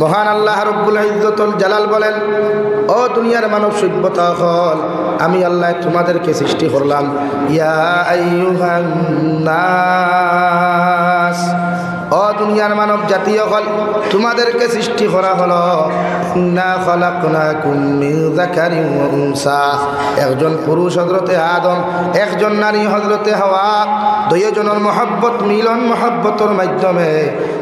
মহান আল্লাহ রব্বুল ইজ্জতুল জালাল বলেন, ও দুনিয়ার মানব সভ্যতা হল, আমি আল্লাহ তোমাদেরকে সৃষ্টি করলাম। ইয়া আইয়ুহান নাস, ও দুনিয়ার মানব জাতীয় হল, তোমাদেরকে সৃষ্টি করা হলো। ইন্না খালাকনাকুম মিন যাকারিন ওয়া উনসা, একজন পুরুষ হযরতে আদম, একজন নারী হযরতে হাওয়া, দুইজনের মহব্বত মিলন মহব্বতের মাধ্যমে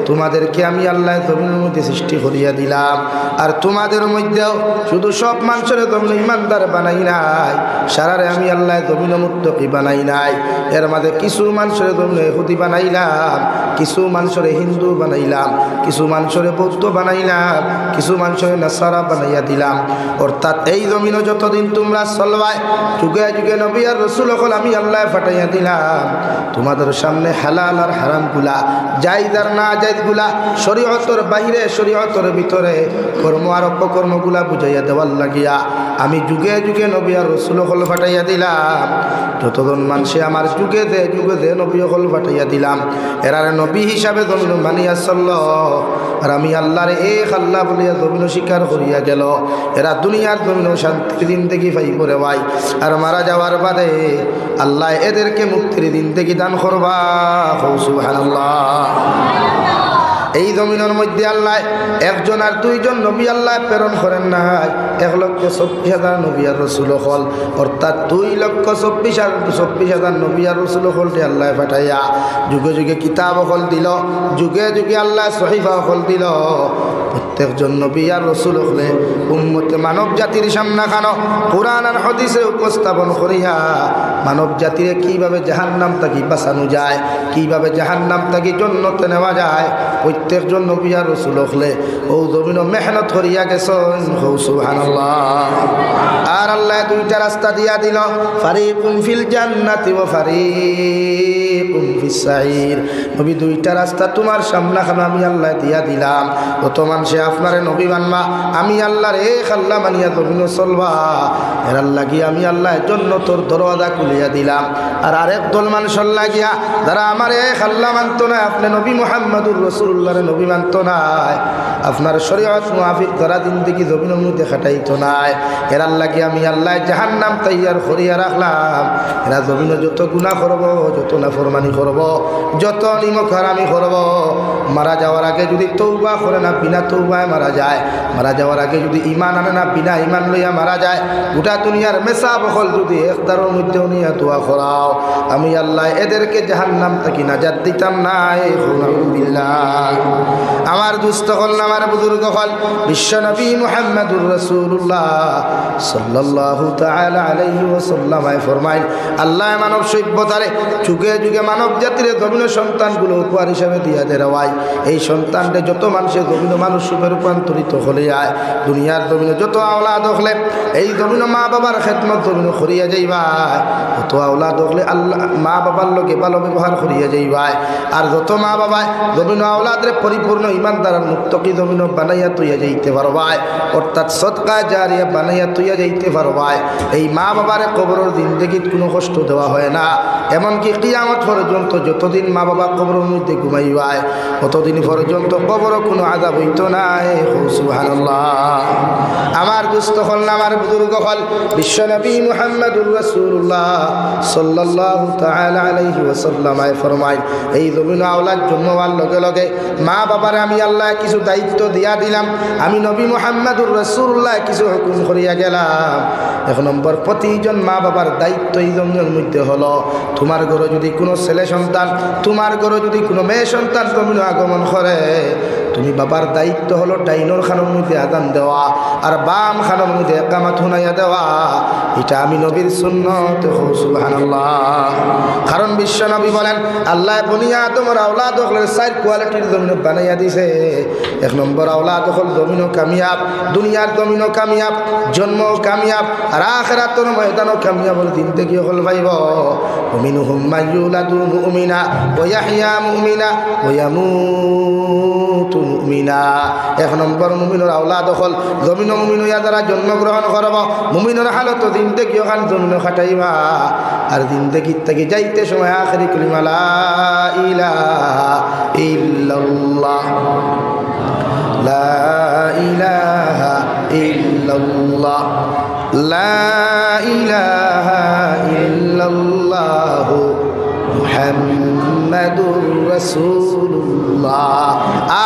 তোমাদেরকে আমি আল্লাহ জমিনের মধ্যে সৃষ্টি করিয়া দিলাম। আর তোমাদের মধ্যেও শুধু সব মানুষের জমিন ইমানদার বানাই নাই, সারারে আমি আল্লাহ জমিন মুত্তাকি বানাই নাই। এর মাঝে কিছু মানুষের জমিন ইহুদি বানাইলাম, কিছু মানুষের হিন্দু বানাইলাম, কিছু মানুষের বৌদ্ধ বানাইলাম, কিছু মানুষের নাসারা বানাইয়া দিলাম। অর্থাৎ এই জমিনে যতদিন তোমরা চলবাই, যুগে যুগে নবী আর রাসূল হল আমি আল্লাহ ফাটাইয়া দিলাম। তোমাদের সামনে হালাল আর হারাম গুলা, জায়েজ আর না জায়েজ গুলা, শরীয়তের বাহিরে শরীয়তের ভিতরে কর্ম আর অপকর্মগুলা বুঝাইয়া দেওয়ার লাগিয়া আমি যুগে যুগে নবী আর রাসূল হল ফাটাইয়া দিলাম। যতজন মানুষে আমার যুগে দে নবী হল ফাটাইয়া দিলাম, এরারে নবী হিসাবে জমিন মানিয়া চলল। আর আমি আল্লাহর এক আল্লাহ বলিয়া জমিন স্বীকার করিয়া গেল। এরা দুনিয়ার জমিন শান্তির দিন থেকে পাইব রে ভাই। আর মারা যাওয়ার বাদে আল্লাহ এদেরকে মুক্তির দিন থেকে দান করবা। সুবহানাল্লাহ। এই জমিনের মধ্যে আল্লাহ একজন আর দুইজন নবী আল্লাহ প্রেরণ করেন নাই, 1,24,000 নবী আর রাসূল হল। অর্থাৎ 2,24,000 নবী আর রাসূল হলকে আল্লাহ পাঠাইয়া যুগে যুগে কিতাব হল দিল, যুগে যুগে আল্লাহ সহিফা হল দিল। প্রত্যেকজন নবী আর রাসূল হলে উম্মতে মানব জাতির সামনে খানো কোরআন আর হাদিসে উপস্থাপন করিয়া মানব জাতির কিভাবে জাহান্নাম থেকে বাঁচানো যায়, কিভাবে জাহান্নাম থেকে জান্নাতে নেওয়া যায়, প্রত্যেকজন নবী আর রাসূল হলে ও জমিন মেহনত করিয়া গেছেন। সুবহানাল্লাহ। আর আল্লাহ দুইটা রাস্তা দিয়া দিল, ফারিকুম ফিল জান্নাতি ওয়া ফারিকুম ফিস সাইর। নবী দুইটা রাস্তা তোমার সামনে খানো আমি আল্লাহ দিয়া দিলাম। কত মানুষে আপনারে নবী মানবা, আমি আল্লাহর এক আল্লাহ মানিয়া জমিন চলবা, এর লাগি আমি আল্লাহ জান্নাতের দরওয়াজা খুলিয়া দিলাম। আর আরেক দল মানুষের লাগিয়া যারা আমার এক আল্লাহ মানত না, আপনি নবী মুহাম্মদুর রাসূলুল্লাহর নবী মানত নাই, আপনার শরীয়ত মুআফিক যারা জিন্দেগি জমিনের মধ্যে খাটাইতো নাই, এর লাগি আমি আল্লাহ জাহান্নাম তৈয়ার করিয়া রাখলাম। এরা জমিনে যত গুনাহ করব, যত নাফরমানি করব, যত নিমক হারামি করব, মারা যাওয়ার আগে যদি তওবা করে না, বিনা তওবায় মারা যায়, মারা যাওয়ার আগে যদি ঈমান আনে না, বিনা ঈমান লইয়া মারা যায়, গোটা দুনিয়ার মেসা বখল যদি একদারের মধ্যে নিয়ে দোয়া করাও, আমি আল্লাহ এদেরকে জাহান্নাম থেকে নাজাত দিতাম না। বিল্লাহ। আমার দুস্থ হল, আমার বুজুর্গ হল, বিশ্ব নবী মুহাম্মদুর রাসূলুল্লাহ সাল্লাল্লাহু তাআলা আলাইহি ওয়াসাল্লাম ফরমায়, আল্লাহ মানব সভ্যতারে যুগে যুগে মানব জাতির জমিনের সন্তানগুলো উপহার হিসাবে দিয়া দেওয়ায়। এই সন্তানটা যত মানুষের জমিন মানুষ রূপে রূপান্তরিত হলে আয়, দুনিয়ার জমিনে যত আওলাদ হলে এই জমিন মা বাবার খেদমত জমিন করিয়া যাইবাই, যত আওলাদ হলে আল্লাহ মা বাবার লোকে ভালো ব্যবহার করিয়া যাইবাই। আর যত মা বাবায় জমিন আওলাদরে পরিপূর্ণ ইমানদার মুত্তাকি জমিন বানাইয়া তুইয়া যাইতে পারবাই, অর্থাৎ সদকা জারিয়া বানাইয়া তুইয়া যাইতে পারবাই। এই মা বাবারে কবরের জিন্দেগিত কোনো কষ্ট দেওয়া হয় না, এমনকি কিয়ামত পর্যন্ত যতদিন মা বাবা কবরের মধ্যে ঘুমাইবাই ততদিন পর্যন্ত কবরও কোনো আযাব হইতো না। সুবহানাল্লাহ। আমার দুস্থ হল, আমার বুজুর্গ হল, বিশ্ব নবী মুহাম্মদুর রাসূলুল্লাহ সাল্লাল্লাহু তাআলা আলাইহি ওয়াসাল্লাম ফরমায়, এই জমিন আওলাদ জন্ম হওয়ার লগে লগে মা বাবার আমি আল্লাহ কিছু দায়িত্ব দিয়া দিলাম, আমি নবী মুহাম্মদুর রাসূলুল্লাহ কিছু হুকুম করিয়া গেলাম। এক নম্বর, প্রতিজন মা বাবার দায়িত্ব এই জমিনের মধ্যে হলো, তোমার ঘরে যদি কোনো ছেলে সন্তান, তোমার ঘরে যদি কোনো মেয়ে সন্তান জমিনে আগমন করে, তুমি বাবার দায়িত্ব হলো ডাইনোর খানের মধ্যে আযান দেওয়া আর বাম খানের মধ্যে ইকামত শুনাইয়া দেওয়া। এটা আমি নবীর সুন্নত। সুবহানাল্লাহ। কারণ বিশ্ব নবী বলেন, আল্লাহ বনি আদমের আওলাদ হলের 4 কোয়ালিটির জমিনে বানাইয়া দিছে। 1 নম্বর আওলাদ হল জমিনও কামিয়াব, দুনিয়ার জমিনও কামিয়াব, জন্মও কামিয়াব, আর আখিরাতের ময়দানও কামিয়াব জিন্দেগি হল পাইব। মিনহুম মান ইউলাদু মুমিনা ওয়া ইয়াহইয়া মুমিনা ওয়া ইয়ামুতু মুমিনা। 1 নম্বর মুমিনের আওলাদ হল জমিন মুমিন হইয়া যারা জন্মগ্রহণ করব, মুমিনের হালত জিন্দেগি ওখান জমিন খাটাইবা, আর জিন্দেগির থেকে যাইতে সময় আখেরি কালিমা লা ইলাহা ইল্লাল্লাহ লা লা ইলাহা ইল্লাল্লাহু মুহাম্মাদুর রাসূলুল্লাহ।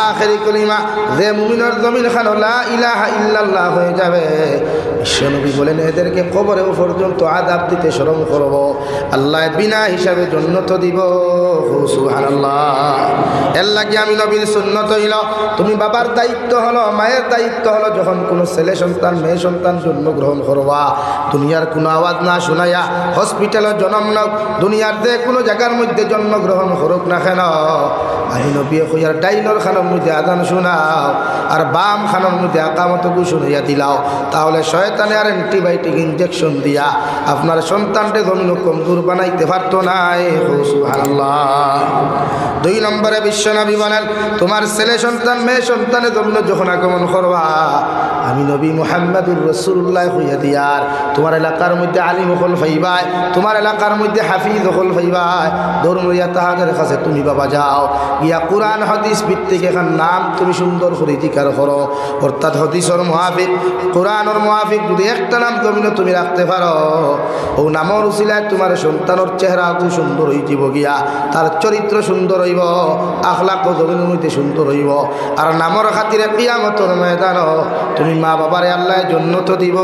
আখেরি কলিমা যে মুমিনের জমিন খানো লা ইলাহা ইল্লাল্লাহ হয়ে যাবে, বিশ্বনবী বলেন এদেরকে কবরে পর্যন্ত আযাব দিতে শরম করব, আল্লাহ বিনা হিসাবে জান্নাত দিব। সুবহানাল্লাহ। এর লাগি আমি নবীর সুন্নত হইল, তুমি বাবার দায়িত্ব হলো, মায়ের দায়িত্ব হলো, যখন কোনো ছেলে সন্তান মেয়ে সন্তান জন্মগ্রহণ করবা, দুনিয়ার কোনো আওয়াজ না শোনাইয়া হসপিটালে জন্ম নাও, দুনিয়ার যে কোনো জায়গার মধ্যে জন্মগ্রহণ করুক না কেন, আমি নবী হইয়ার ডাইনর খানোর মধ্যে আজান শোনাও আর বাম খানোর মধ্যে আকামত শুনাইয়া দিলাও, তাহলে শয়তানে আর অ্যান্টিবায়োটিক ইঞ্জেকশন দিয়া আপনার সন্তানকে জমিন কমজোর বানাইতে পারতো নাই। সুবহানাল্লাহ। 2 নম্বরে বিশ্বনবী বলেন, তোমার ছেলে সন্তান মেয়ে সন্তানের জন্য যখন আগমন করবা, আমি নবী মুহাম্মাদুর রাসূলুল্লাহ হইয়া দিয়ার তোমার এলাকার মধ্যে আলিম হল ফাইবাই, তোমার এলাকার মধ্যে হাফিজ হল ফাইবাই, ধর্মীয় তাহাদের কাছে তুমি বাবা যাও, গিয়া কোরআন হাদিস ভিত্তিক এখন নাম তুমি সুন্দর করে জিকার করো, অর্থাৎ হাদিসের মুআফিক কোরআনের মুআফিক যদি একটা নাম তুমি রাখতে পারো, ও নামের উসিলায় তোমার সন্তানের চেহারা খুব সুন্দর হয়ে যাব, গিয়া তার চরিত্র সুন্দর হইব, আখলাক জমিনের মধ্যে সুন্দর হইব, আর নামের খাতিরে কিয়ামতের ময়দান তুমি মা বাবারে আল্লাহ জান্নাত দিব।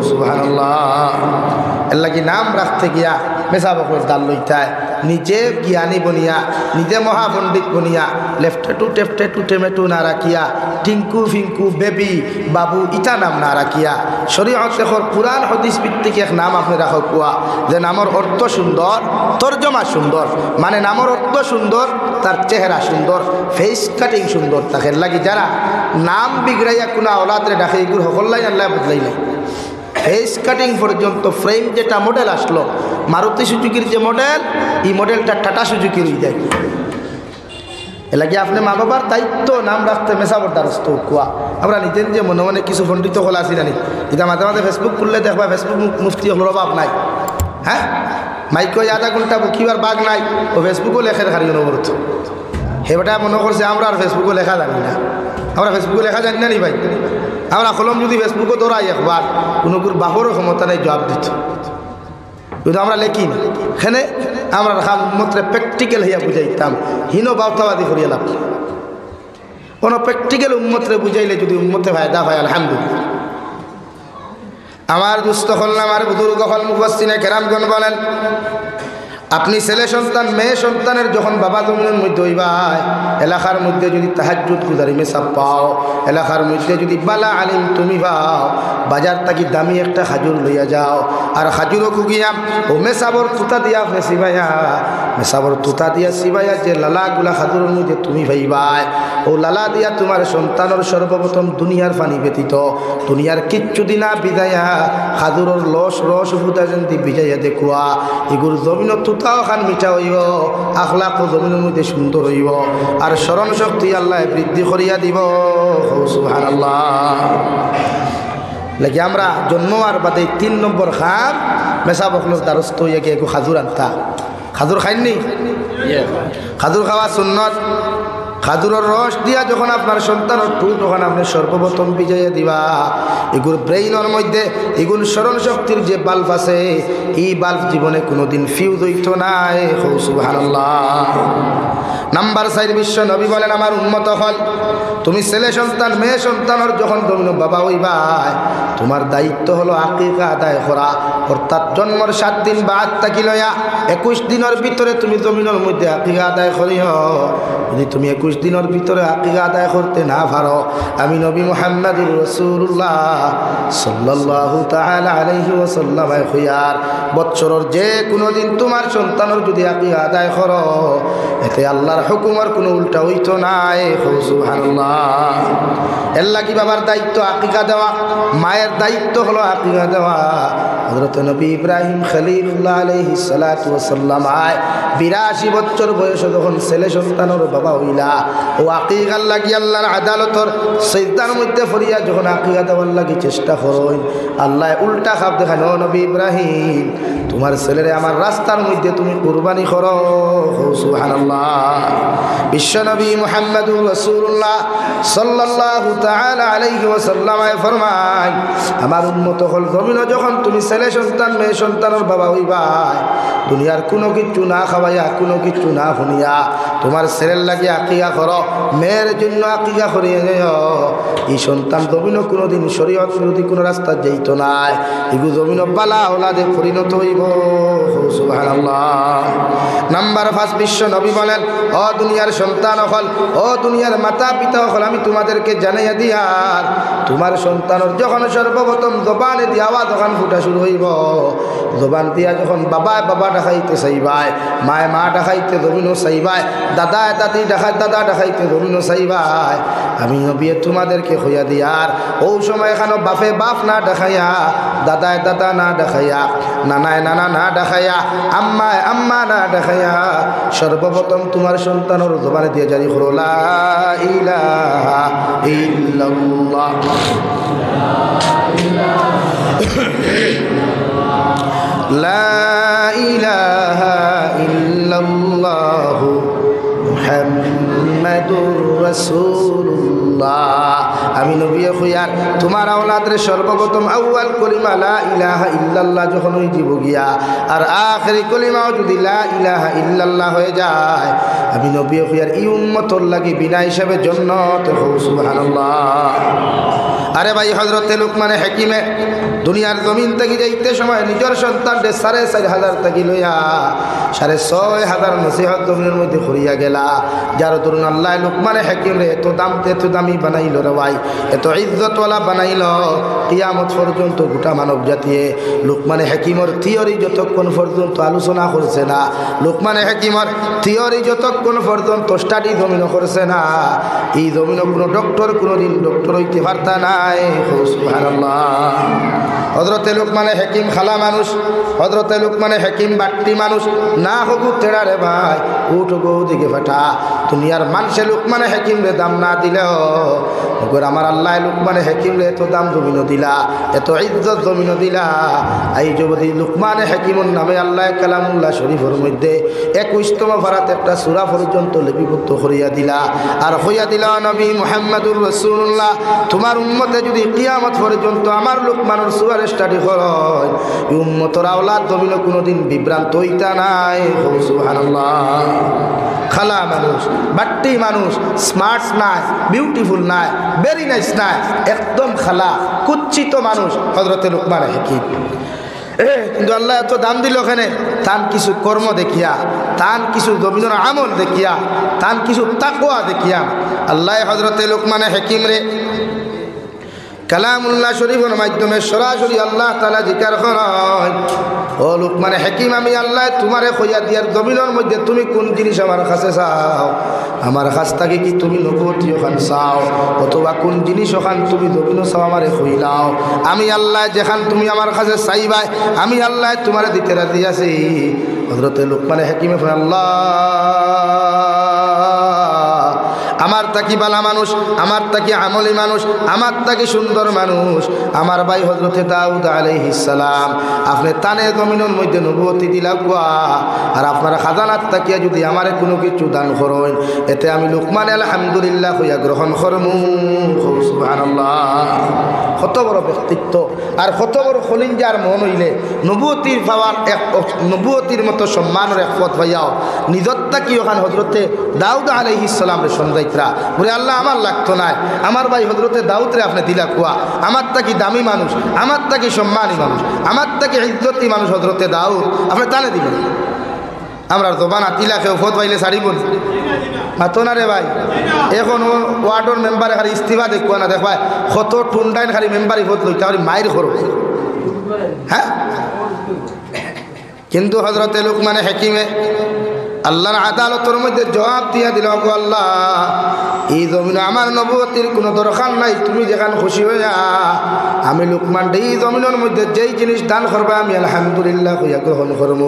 সুবহানাল্লাহ। এর লাগি নাম রাখতে গিয়া মেসা বকর দাল লইতায়, নিজে জ্ঞানী বনিয়া, নিজে মহাপণ্ডিত বনিয়া, লেফটে টু টেমেটু না রাখিয়া, টিঙ্কু ফিঙ্কু বেবি বাবু ইটা নাম না রাখিয়া, শরীয়ত দেখর কোরআন হাদিস ভিত্তিক এক নাম আপনি রাখো কুয়া, যে নামের অর্থ সুন্দর, তর্জমা সুন্দর, মানে নামের অর্থ সুন্দর, তার চেহারা সুন্দর, ফেস কাটিং সুন্দর থাকে। লাগি যারা নাম বিগড়াইয়া কোনো ওলাদরে ডাকে এগুলো সকল্লাই আল্লাহ বদলাই নাই। ফেস কাটিং পর্যন্ত ফ্রেম যেটা মডেল আসলো, মারুতি সুজুকির যে মডেল, এই মডেলটা টাটা সুজুকির হয়ে যায়। এলাকি আপনি মা বাবার দায়িত্ব নাম রাখতে মেসাবর দ্বারস্থ কুয়া। আমরা নিজের যে মনে মনে কিছু পণ্ডিত হল আসি জানি, এটা মাঝে মাঝে ফেসবুক খুললে দেখবা ফেসবুক মুফতি হল অভাব নাই, হ্যাঁ মাইক আধা ঘন্টা বুকিবার বাঘ নাই, ও ফেসবুকও লেখার হারি অনুবর্ত হেবাটা মনে করছে আমরা আর ফেসবুকও লেখা জানি না, আমরা ফেসবুকে লেখা জানি না নি ভাই, আমরা কলম যদি ফেসবুকে দৌড়াই একবার কোনো বাপরও ক্ষমতা নেই জবাব দিত, কিন্তু আমরা লেখি না, এখানে আমরা মাত্র প্র্যাকটিক্যাল হইয়া বুঝাইতাম, হীন বার্তাবাদী করিয়া লাভ, কোনো প্র্যাকটিক্যাল উম্মতরে বুঝাইলে যদি উম্মতে ফায়দা হয় আলহামদুলিল্লাহ। আমার দুস্থ হল আমার বুজুর্গ হল মুফাসসিরে কেরামগণ বলেন, আপনি ছেলে সন্তান মেয়ে সন্তানের যখন বাবা জমিনের মধ্যে হইবাই, এলাকার মধ্যে যদি তাহাজ্জুদ গুজারি মেসাব পাও, এলাকার মধ্যে যদি বালা আলিম তুমি পাও, বাজার থাকি দামি একটা খাজুর লইয়া যাও, আর খাজুরও খুগিয়া ও মেসাবর তুতা দিয়া সিবাইয়া, মেসাবর তুতা দিয়া সিবাইয়া যে লালাগুলা খাজুরের মধ্যে তুমি ভাইবাই, ও লালা দিয়া তোমার সন্তানের সর্বপ্রথম দুনিয়ার পানি ব্যতীত দুনিয়ার কিচ্ছু দিনা বিদায়া খাজুরের রস ফুটা যেমনি বিজাইয়া দেখুয়া, এগুলো জমিনত তুতাও খান মিঠা হইব, আখলাকও জমিনের মধ্যে সুন্দর হইব, আর স্মরণ শক্তি আল্লাহ বৃদ্ধি করিয়া দিব। সুবহানাল্লাহ। লাগে আমরা জন্ম আর বাদে 3 নম্বর খাম মেসা বকলস দ্বারস্থ হইয়া গিয়ে একটু খাজুর আনতা। খাজুর খাইননি? খাজুর খাওয়া সুন্নত। খাজুরের রস দিয়া যখন আপনার সন্তানের ঠোঁট তখন আপনি সর্বপ্রথম বিজাইয়া দিবা, এগুলো ব্রেইনের মধ্যে এগুলো স্মরণ শক্তির যে বাল্ব আছে, এই বাল্ব জীবনে কোনোদিন ফিউজ হইতো নাই। সুবহানাল্লাহ। নাম্বার 4 বিশ্ব নবী বলেন, আমার উম্মত হল তুমি ছেলে সন্তান মেয়ে সন্তানের যখন জমিন বাবা হইবা, তোমার দায়িত্ব হলো আকিকা আদায় করা, অর্থাৎ জন্মের 7 দিন বাদ থাকি লইয়া 21 দিনের ভিতরে তুমি জমিনের মধ্যে আকিকা আদায় করিও। যদি তুমি 21 দিনের ভিতরে আকিকা আদায় করতে না পারো, আমি নবী মুহাম্মাদুর রাসূলুল্লাহ সাল্লাল্লাহু তাআলা আলাইহি ওয়াসাল্লাম খুয়ার বছরের যে কোনো দিন তোমার সন্তানের যদি আকিকা আদায় করো, এতে আল্লাহর হুকুমের কোনো উল্টা হইতো নাই। সুবহানাল্লাহ। এর লাগি বাবার দায়িত্ব আকিকা দেওয়া, মায়ের দায়িত্ব হলো আকিকা দেওয়া, হযরত নবী ইব্রাহিম খলিলুল্লাহ আলাইহিস সালাতু ওয়াস সালাম 82 বছর বয়সে যখন ছেলে সন্তানের বাবা হইলা ও আকিকার লাগি আল্লাহর আদালতর সিজদার মধ্যে পড়িয়া যখন আকিকা দেওয়ার লাগি চেষ্টা করেন আল্লাহ উল্টা খাপ দেখান ও নবী ইব্রাহিম তোমার ছেলেরে আমার রাস্তার মধ্যে তুমি কুরবানি করো সুবহানাল্লাহ। বিশ্ব নবী মুহাম্মদুর রাসূলুল্লাহ সাল্লাল্লাহু তাআলা আলাইহি ওয়াসাল্লাম ফরমায় আমার উম্মত হল জমিন যখন তুমি ছেলে সন্তান মেয়ে সন্তানের বাবা হইবা দুনিয়ার কোনো কিছু না খাওয়াইয়া কোনো কিছু না শুনিয়া তোমার ছেলের লাগে আকিকা করো মেয়ের জন্য আকিকা করিয়ে যাও এই সন্তান জমিন কোনোদিন শরীয়ত বিরোধী কোনো রাস্তা যাইত নাই এগু জমিন বালা ওলাদে পরিণত হইব সুবহানাল্লাহ। নাম্বার 5 বিশ্ব নবী বলেন ও দুনিয়ার সন্তান হল ও দুনিয়ার মাতা পিতা হল আমি তোমাদেরকে জানাইয়া দিয়ার তোমার সন্তানের যখন সর্বপ্রথম জবানে দিয়ে আওয়াজ যখন ফুটা শুরু হইব জবান দিয়া যখন বাবায় বাবা ডাকাইতে চাইবাই মায় মা ডাকাইতে জমিনও চাইবাই দাদায় দাদি ডাকাই দাদা ডাকাইতে জমিনও চাইবাই আমি নবী তোমাদেরকে হইয়া দিয়ার ও সময় এখানে বাপে বাপ না দেখাইয়া দাদায় দাদা না দেখাইয়া নানায় নানা না দেখাইয়া আম্মায় আম্মা না দেখাইয়া সর্বপ্রথম তোমার সন্তানের জবানে দিয়ে জারি করো লা ইলাহা ইল্লাল্লাহ লা ইলাহা ইল্লাল্লাহ মুহাম্মাদুর রাসূলুল্লাহ। আমি নবী খুয়ার তোমার আওলাদের সর্বপ্রথম আউয়াল কলিমা লা ইলাহা ইল্লাল্লাহ যখন হয়ে যাব গিয়া আর আখেরি কলিমাও যদি লা ইলাহা ইল্লাল্লাহ হয়ে যায় আমি নবী খুয়ার এই উম্মতর লাগি বিনা হিসাবে জান্নাত সুবহানাল্লাহ। আরে ভাই হযরতে লুকমানে হাকিমে দুনিয়ার জমিন থেকে যাইতে সময় নিজের সন্তানকে 4,500 টাকা লইয়া 6,500 নসিহত জমিনের মধ্যে করিয়া গেলা যার দরুন আল্লাহ লুকমানে হাকিম রে এত দামি বানাইল রে ভাই এত ইজ্জতওয়ালা বানাইল কিয়ামত পর্যন্ত গোটা মানব জাতিয়ে লুকমানে হাকিমর থিওরি যতক্ষণ পর্যন্ত আলোচনা করছে না লুকমানে হাকিমর থিওরি যতক্ষণ পর্যন্ত স্টাডি জমিন করছে না এই জমিন কোনো ডক্টর কোনোদিন ডক্টর হইতে পারতা নাই সুবহানাল্লাহ। হযরতে লুকমানে হাকিম খালা মানুষ হযরতে লুকমানে হাকিম বাট্টি মানুষ না হবু তেরা রে ভাই উঠো গো দিকে ফাটা দুনিয়ার মানুষে লুকমানে হাকিম রে দাম না দিলেও ওগর আমার আল্লাহ লুকমানে হাকিম রে এত দাম জমিন দিলা এত ইজ্জত জমিন দিলা এই যদি লুকমানে হাকিমের নামে আল্লাহ কালামুল্লাহ শরীফের মধ্যে 21তম পারাতে একটা সূরা পর্যন্ত লিপিবদ্ধ করিয়া দিলা আর হইয়া দিলা নবী মুহাম্মদুর রাসূলুল্লাহ তোমার উম্মতে যদি কিয়ামত পর্যন্ত আমার লুকমানের সূরা স্টাডি হয় এই উম্মতের আওলাদ জমিনে কোনোদিন বিভ্রান্ত হইতা নাই সুবহানাল্লাহ। খালা মানুষ বাট্টি মানুষ স্মার্ট নাই বিউটিফুল নাই ভেরি নাইস নাই একদম খালা কুচ্ছিত মানুষ হযরতে লুকমান হাকিম কিন্তু আল্লাহ এত দাম দিল ওখানে তান কিছু কর্ম দেখিয়া তান কিছু জমিনের আমল দেখিয়া তান কিছু তাকওয়া দেখিয়া আল্লাহ হযরতে লুকমান হাকিম রে কালামুল্লাহ শরীফের মাধ্যমে সরাসরি আল্লাহ তাআলা জিকির করেন ও লুকমান হাকিম আমি আল্লাহ তোমারে কইয়া দিয়ার জমিনের মধ্যে তুমি কোন জিনিস আমার কাছে চাও আমার কাছ থেকে কি তুমি নবুয়তি ওখান চাও অথবা কোন জিনিস ওখান তুমি জমিন চাও আমারে কইলাও আমি আল্লাহ যেখান তুমি আমার কাছে চাইবাই আমি আল্লাহ তোমারে দিতে রাজি আছি। হযরতে লুকমান হাকিমে বলেন আল্লাহ আমার তাকি বালা মানুষ আমার তাকি আমলি মানুষ আমার তাকি সুন্দর মানুষ আমার ভাই হযরতে দাউদ আলাইহিস সালাম আপনি তানে জমিনের মধ্যে নবুয়তি দিলা গোয়া আর আপনার খাজানাত তাকিয়া যদি আমারে কোনো কিছু দান করেন এতে আমি লুকমান আলহামদুলিল্লাহ হইয়া গ্রহণ করমু সুবহানাল্লাহ। কত বড় ব্যক্তিত্ব আর কত বড় খলিঞ্জার মন হইলে নবুয়তির পাওয়ার এক নবুয়তির মতো সম্মানের এক পথ পাইয়াও নিজরটা কি ওখানে হযরতে দাউদ আলাইহিস সালামের সন্ধাইত্রা বলে আল্লাহ আমার লাগতো না আমার ভাই হযরতে দাউদ রে আপনি দিলা কুয়া আমার তাকি দামি মানুষ আমার তাকি সম্মানী মানুষ আমার তাকি ইজ্জতি মানুষ হযরতে দাউদ আপনি তানে দিলেন আমরা জবান আতিলা কেউ ফত পাইলে ছাড়িব মাতো না রে ভাই এখন ওয়ার্ডর মেম্বারে খালি ইস্তিফা দেখবা না দেখবা কত টুন্ডাইন খালি মেম্বারই ফত লইতে খালি মায়ের খরচ হ্যাঁ কিন্তু হযরতে লুকমান হাকিমে আল্লাহর আদালতের মধ্যে জবাব দিয়া দিল, গো আল্লাহ, এই জমিনে আমার নবুয়তির কোনো দরকার নাই, তুমি যেখানে খুশি হইয়া আমি লুকমান এই জমিনের মধ্যে যেই জিনিস দান করবা আমি আলহামদুলিল্লাহ হইয়া গ্রহণ করবো।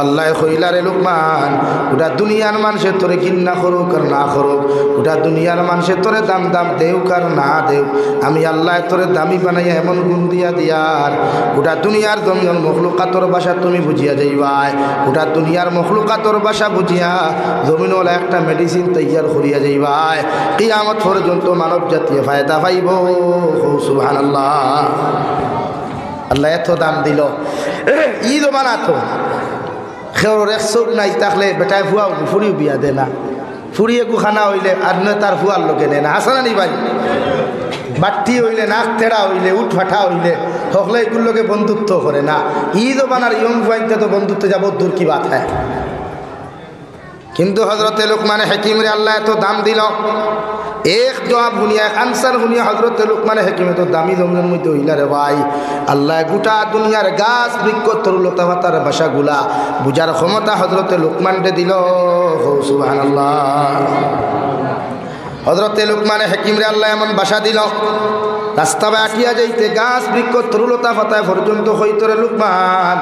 আল্লাহ কইলা, রে লুকমান, ওটা দুনিয়ার মানুষের তোরে ঘৃণা করুক আর না করুক, ওটা দুনিয়ার মানুষের তোরে দাম দাম দেউক আর না দেউক, আমি আল্লাহ তোরে দামি বানাইয়া এমন গুণ দিয়া দিয়ার ওটা দুনিয়ার জমিনের মখলুকাতর ভাষা তুমি বুঝিয়া যাইবাই, ওটা দুনিয়ার মখলুকাতর ভাষা বুঝিয়া জমিনওয়ালা একটা মেডিসিন তৈয়ার করিয়া যাইবাই, কিয়ামত পর্যন্ত মানব জাতীয় ফায়দা পাইব। সুবহানাল্লাহ। আল্লাহ এত দাম দিল, ঈদ বানাতো খেওর এক চোখ নাই থাকলে বেটায় ফুয়া ফুরিও বিয়া দে না, ফুরিয়ে গুখানা হইলে আর নয় তার ফুয়ার লোকে নেয় না, আসা না নি ভাই? বাট্টি হইলে, নাক তেড়া হইলে, উঠ ফাটা হইলে হকলে এগুলোকে বন্ধুত্ব করে না। ঈদ বানার ইয়ং ফাইতে তো বন্ধুত্ব যাব দূর কি বাত হয়। কিন্তু হজরতে লুকমান হাকিমরে আল্লাহ এত দাম দিল, এক জবাব শুনিয়া, এক আনসার শুনিয়া হজরতে লুকমান হাকিমে তো দামি জমিনের মধ্যে হইলা রে ভাই, আল্লাহ গোটা দুনিয়ার গাছ বৃক্ষ তরুলতা পাতার ভাষাগুলা বুঝার ক্ষমতা হজরতে লুকমানকে দিল। সুবহানাল্লাহ। হজরতে লুকমান হাকিমরে আল্লাহ এমন ভাষা দিল, রাস্তা বাটিয়া যাইতে গাছ বৃক্ষ তরুলতা পাতায় পর্যন্ত হইতরে লুকমান,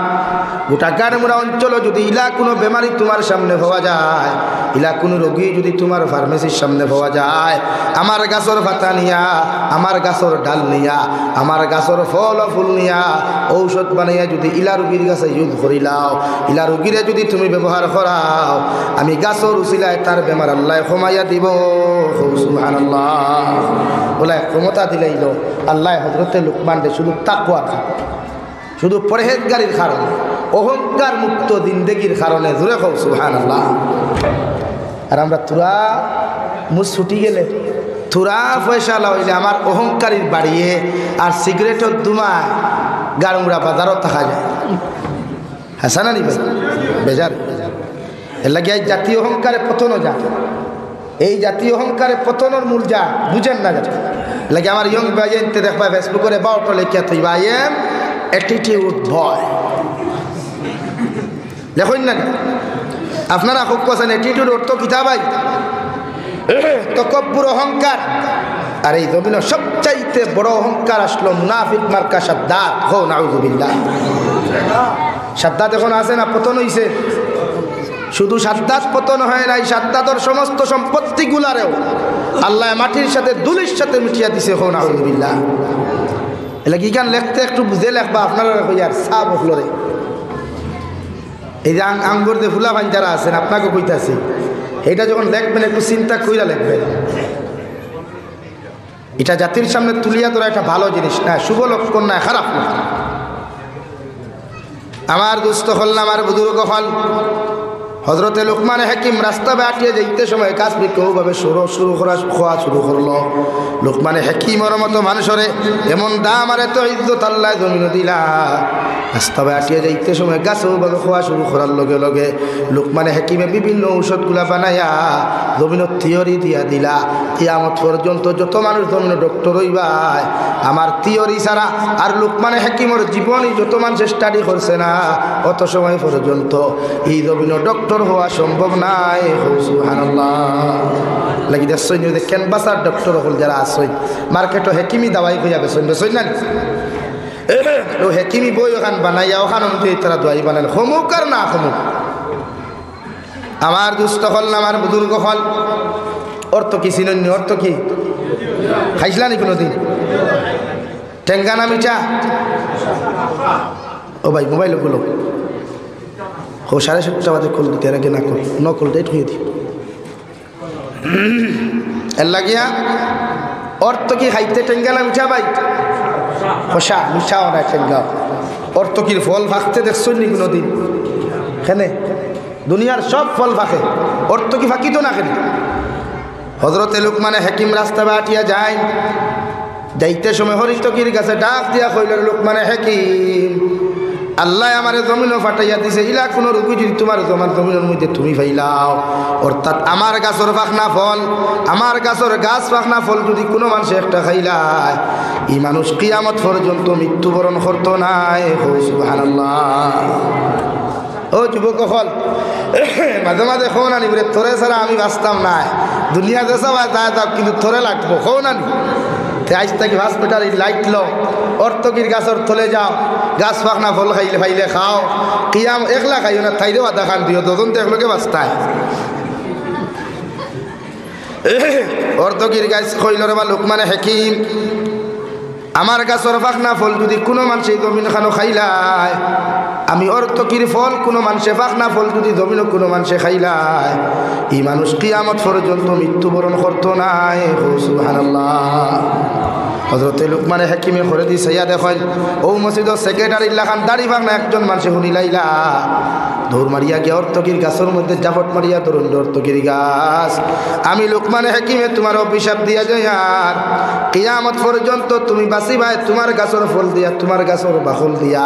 গোটা গাড়মুড়া অঞ্চল যদি ইলা কোনো বেমারি তোমার সামনে পাওয়া যায়, ইলা কোনো রোগী যদি তোমার ফার্মেসির সামনে পাওয়া যায়, আমার গাছর পাতা নিয়া, আমার গাছর ডাল নিয়া, আমার গাছর ফল ফুল নিয়া ঔষধ বানাইয়া যদি ইলা রোগীর কাছে ইউজ করিলাও, ইলা রোগীরে যদি তুমি ব্যবহার করাও, আমি গাছর উচিলায় তার বেমার আল্লাহ কমাইয়া দিব। সুবহানাল্লাহ। বলে ক্ষমতা দিলেইল আল্লাহ হজরতে লুকমানকে শুধু তাকওয়ার কারণে, শুধু পরহেজগারির কারণে, অহংকার মুক্ত জিন্দেগির কারণে, জোরে হোক সুবহানাল্লাহ। আর আমরা তুরা মুখ ছুটি গেলে, তুরা পয়সা লাইলে আমার অহংকারীর বাড়িয়ে আর সিগারেটের দুমায় গাড়মুড়া বাজারও থাকা যায়, হাসানা নি ভাই? বেজার এর লাগে এই জাতীয় অহংকারে পতনও যায়, এই জাতীয় অহংকারে পতনের মূল যা বুঝেন না যাচ্ছে লাগে। আমার ইয়ং ভাইতে দেখবা ফেসবুক করে বাউটো লেখিয়া তুই ভাই এম অ্যাটিটিউড ভয় দেখুন না, আপনারা খুব পছন্দ অ্যাটিটিউড অর্থ কিতা ভাই? তকব্বুর, অহংকার। আর এই জমিনের সবচাইতে বড় অহংকার আসলো মুনাফিক মার্কা সাদ্দাত। হো নাউযুবিল্লাহ। সাদ্দাত এখন আছে না পতন হইছে? শুধু সাদ্দাত পতন হয় নাই, সাদ্দাতর সমস্ত সম্পত্তিগুলারেও আল্লাহ মাটির সাথে ধুলির সাথে মিটিয়া দিছে। হো নাউযুবিল্লাহ। এলে কি গান লেখতে একটু বুঝে লেখবা আপনারা কইয়ার সাব হলরে। এই যে আঙ্গুর দিয়ে ফুলা ভাই যারা আছেন আপনাকে কইতাছি, এটা যখন লেখবেন একটু চিন্তা কইরা লেখবেন। এটা জাতির সামনে তুলিয়া ধরা একটা ভালো জিনিস না, শুভ লক্ষণ না, খারাপ না। আমার দুস্থ হল না, আমার বুজুর্গ হল, হজরতে লুকমান হাকিম রাস্তা বাটিয়ে যাইতে সময় কাজ বিক্ষভাবে খোয়া শুরু করলো। লুকমান হাকিমের মতো মানুষরে এমন দাম আর এত ইজ্জত আল্লাহ জমিন দিলা। রাস্তা বাটিয়ে যাইতে সময় গাছভাবে খোয়া শুরু করার লগে লগে লুকমান হাকিমে বিভিন্ন ঔষধগুলা বানাইয়া জমিনের থিওরি দিয়া দিলা। কিয়ামত পর্যন্ত যত মানুষ জমিন ডক্টর হইবাই আমার থিওরি ছাড়া, আর লুকমান হাকিমের জীবনই যত মানুষ স্টাডি করছে না অত সময় পর্যন্ত এই জমিন ডক্টর হওয়া সম্ভব নাই। সুবহানাল্লাহ। লাগি দেখছই যে ক্যানভাসার ডক্টর হল যারা আসই মার্কেটও হেকিমি দাওয়াই হইয়া বেসই বেসই না ও হেকিমি বই ওখান বানাইয়া ওখান অনুযায়ী তারা দোয়াই বানাল, হমুক আর না হমুক। আমার দুস্থ হল না, আমার বুজুর্গ হল, অর্থ কি চিনন্য? অর্থ কি খাইছিলা নি কোনোদিন? টেঙ্গানা মিঠা? ও ভাই মোবাইল গুলো ও 7:30 বাজে খুল দিতে, এর আগে না কল নকল ডেট হয়ে দি এর লাগিয়া। অর্থ কি খাইতে টেঙ্গানা মিঠা ভাই? খোসা মিঠাও না টেঙ্গাও। অর্থ কি ফল ফাঁকতে দেখছো নি কোনোদিন? খেনে দুনিয়ার সব ফল ফাঁকে, অর্থ কি ফাঁকিত না খেলে? হজরতে লুকমান হাকিম রাস্তা বাটিয়া যায়, যাইতে সময় হরিতকির কাছে ডাক দিয়া কইল, লুকমান হাকিম আল্লাহ আমার জমিনও ফাটাইয়া দিছে, ইলা কোনো রুগী যদি তোমার জমিনের মধ্যে তুমি ফাইলাও, অর্থাৎ আমার গাছর ফাঁকনা ফল, আমার গাছর গাছ ফাঁকনা ফল যদি কোনো মানুষ একটা খাইলায় এই মানুষ কিয়ামত পর্যন্ত মৃত্যুবরণ করতো নাই। সুবহানাল্লাহ। ও যুবক হল মাঝে মাঝে খোন আনি বলে তোরে ছাড়া আমি বাঁচতাম না দুনিয়াতে সবাই যায় যাও কিন্তু তোরে লাগবো খোন আনি আজ থেকে হসপিটাল লাইট লো অর্থকির গাছর তলে যাও গাছ পাখনা ফল খাইলে ফাইলে খাও কিয়াম একলা খাইও না থাইলেও আধা খান দিও তখন তো একলোকে বাঁচতায় অর্থকির গাছ খইলরে বা লোকমানে হেকিম আমার গাছর পাখনা ফল যদি কোনো মানুষে জমিন খানো খাইলায় আমি অর্থকির ফল কোনো মানুষে পাখনা ফল যদি জমিন কোনো মানুষে খাইলায় এই মানুষ কিয়ামত পর্যন্ত মৃত্যুবরণ করতো নাই। সুবহানাল্লাহ। হযরতে লোকমানে হাকিমে করে দি সাইয়া দেখেন ও মসজিদের সেক্রেটারি লাখান দাড়ি ভাঙনা একজন মানুষে শুনি লাইলা দৌড় মারিয়া গিয়ে অর্থকির গাছের মধ্যে জাপট মারিয়া তরুণ অর্থকির গাছ আমি লোকমানে হাকিমে তোমার অভিশাপ দিয়া যাই আর কিয়ামত পর্যন্ত তুমি বাঁচিবাই তোমার গাছের ফল দিয়া তোমার গাছের বাকল দিয়া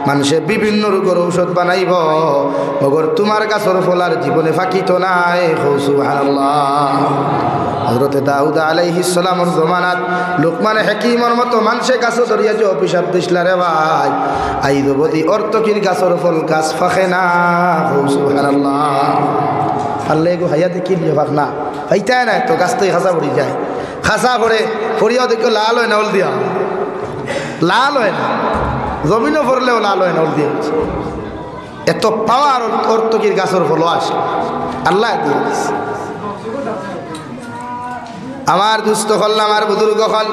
মানুষে বিভিন্ন রোগের ঔষধ বানাইব মগর তোমার গাছের ফল আর জীবনে ফাঁকিত নাই। সুবহানাল্লাহ। হযরতে দাউদ আলাইহিস সালামের জমানাত লোকমানে হাকিমের মতো মানুষে গাছ ধরিয়া যে অভিশাপ দিছলা রে ভাই আইদ বদি অর্থকির গাছের ফল গাছ ফাঁকে না। সুবহানাল্লাহ। আল্লাহ গো হাইয়া দেখি ভাগ না হইতাই না তো গাছ থেকে খাসা পড়ি যায় খাসা পড়ে পড়িয়াও দেখো লাল হয় না ওল দিয়া লাল হয় না জমিনও পড়লেও লাল হয় না ওল দিয়ে এত পাওয়ার অর্থকির গাছের ফল আসে আল্লাহ দিয়ে আমার দুস্থ হল আমার বুজুর্গ হল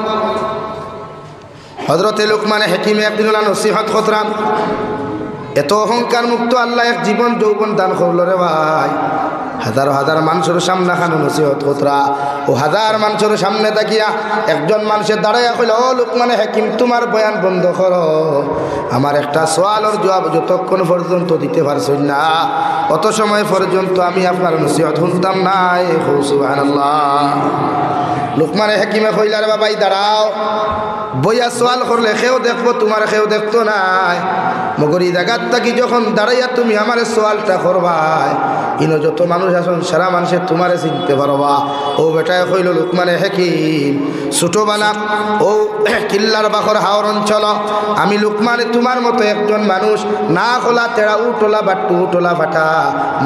হযরতে লোকমানে হাকিমে একদিন নসিহত করতাম এত অহংকার মুক্ত আল্লাহ এক জীবন যৌবন দান করল রে ভাই হাজার হাজার মানুষের সামনে খানো নসিহত কতরা ও হাজার মানুষের সামনে তাকিয়া একজন মানুষের দাঁড়াইয়া কইল ও লোকমানে হাকিম তোমার বয়ান বন্ধ করো আমার একটা সওয়ালের জবাব যতক্ষণ পর্যন্ত দিতে পারছেন না অত সময় পর্যন্ত আমি আপনার নসিহত শুনতাম না। সুবহানাল্লাহ। লোকমানে হাকিমে কইলা রে বাবাই দাঁড়াও বইয়া সওয়াল করলে কেউ দেখবো তোমার কেউ দেখতো নাই মগর এই জায়গার থাকি যখন দাঁড়াইয়া তুমি আমার সওয়ালটা করবাই ইনো যত মানুষ আসুন সারা মানুষের তোমারে চিনতে পারবা। ও বেটায় কইল লোকমানে হাকিম ছোটবেলা ও কিল্লার বাখর হাওর অঞ্চল আমি লোকমানে তোমার মতো একজন মানুষ না খোলা তেরা উটোলা বাট্টু উটোলা ফাটা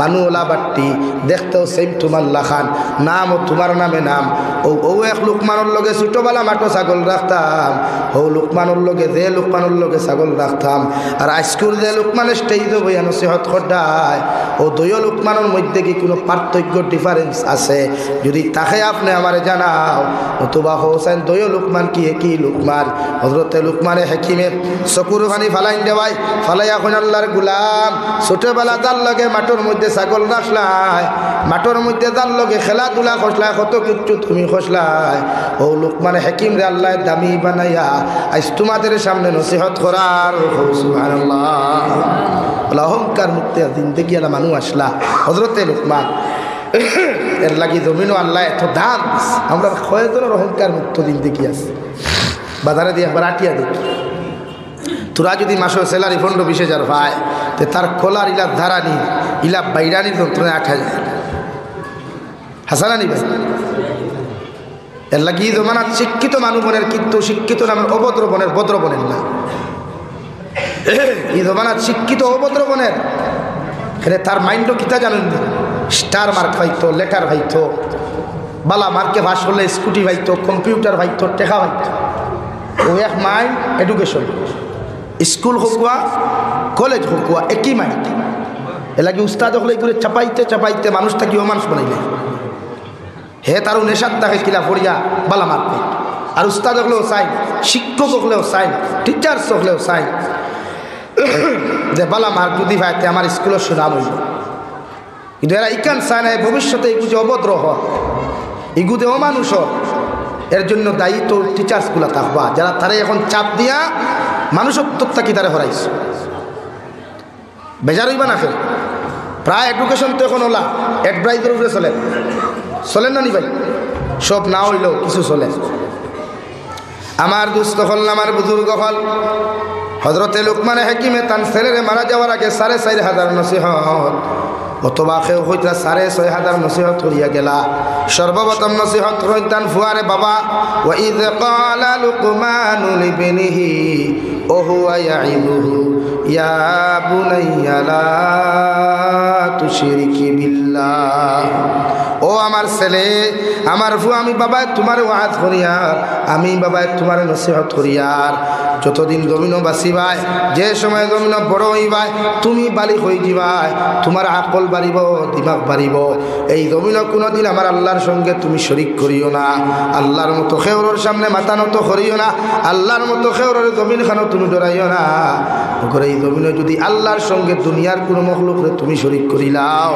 মানুওলা বাট্টি দেখতেও সেম তোমার লাখান নাম ও তোমার নামে নাম ও ও এক লোকমানোর লগে ছোটবেলা মাটো ছাগল রাখতাম ও লোকমানোর লগে যে লোকমানোর লগে ছাগল রাখতাম আর আজকুর যে লোকমানের স্টেজ বইয়া নসিহত করদায় ও দুই লোকমানের মধ্যে কি কোনো পার্থক্য ডিফারেন্স আছে যদি তাকে আপনি আমারে জানাও অথবা হোসেন দুই লোকমান কি একই লোকমান। হযরতে লোকমানে হাকিমে চকুর পানি ফালাইন দেওয়াই ফালাই এখন আল্লাহর গুলাম ছোটবেলা যার লগে মাটোর মধ্যে ছাগল রাখলাই মাটোর মধ্যে যার লগে খেলাধুলা খসলায় কত কিচ্ছু তুমি খসলায় ও লোকমানে হাকিম রে আল্লাহ দামি বানাইয়া আজ তোমাদের সামনে নসিহত করার। সুবহানাল্লাহ। অহংকার মুক্তি জিন্দেগি আলা মানুষ আসলা হযরতে লোকমান এর লাগি জমিনও আল্লাহ এত দাম আমরা কয়েকজনের অহংকার মুক্ত জিন্দেগি আছে বাজারে দিয়ে একবার আটিয়া দেখি তোরা যদি মাসের স্যালারি 15-20 পায় তো তার খোলার ইলা ধারানি ইলা বাইরানির যন্ত্রণায় 8,000 হাসানানি ভাই এর লাগি জমানাত শিক্ষিত মানুষ বনের কিন্তু শিক্ষিত নামের অভদ্র বনের ভদ্র বনের না এই জমানাত শিক্ষিত অভদ্র বনের এখানে তার মাইন্ডও কিতা জানেন স্টার মার্ক পাইতো লেটার পাইতো বালা মার্কে ভাস করলে স্কুটি পাইতো কম্পিউটার পাইতো টেকা পাইতো ও এক মাইন্ড এডুকেশন স্কুল হোকুয়া কলেজ হোকুয়া একই মাইন্ড এ লাগে উস্তাদ হলে করে চাপাইতে চাপাইতে মানুষটা কিও মানুষ বানাইলে হে তারও নেশার তাকে কিলা পড়িয়া বালা মারতে আর উস্তাদ হলেও চাই শিক্ষক হলেও চাই টিচার্স হলেও চাই যে বালা মার্ক যদি ভাইতে আমার স্কুলের সুনাম হইল কিন্তু এরা ইকান চায় না ভবিষ্যতে এগুলো অভদ্র হয় এগুলো অমানুষ এর জন্য দায়ী তো টিচার্সগুলা থাকবা যারা তারা এখন চাপ দিয়া মানুষত্বটা কি তারা হরাইছে বেজার হইবা না ফের প্রায় এডুকেশন তো এখন ওলা অ্যাডভাইজের উপরে চলেন না নি ভাই সব না হইলেও কিছু চলে। আমার দুস্থ হল আমার বুজুর্গ হল হযরতে লোকমানে হাকিমে তার ছেলেরে মারা যাওয়ার আগে 4,500 নসিহত অথবা কেউ হইতা 6,500 নসিহত করিয়া গেলা সর্বপ্রথম নসিহত হইতান ফুয়ারে বাবা ওয়া ইয ক্বালা লুকমানু লিবনিহি ওয়া হুয়া ইয়াইদুহু ইয়া বুনাইয়া লা তুশরিকি বিল্লাহ। ও আমার ছেলে আমার ফুয়া আমি বাবা তোমার ওয়াজ করিয়ার আমি বাবা তোমার নসিহত করিয়ার যতদিন জমিন বাঁচিবাই যে সময় জমিন বড় হইবাই তুমি বালিক হয়ে যাবাই তোমার আকল বাড়িব দিমাগ বাড়িব এই জমিন কোনোদিন আমার আল্লাহর সঙ্গে তুমি শরিক করিও না আল্লাহর মতো খেউরের সামনে মাথা নত করিও না আল্লাহর মতো খেউরের জমিন খানো তুমি ডরাইও না ওগরে এই জমিনে যদি আল্লাহর সঙ্গে দুনিয়ার কোনো মখলুকরে তুমি শরিক করিলাও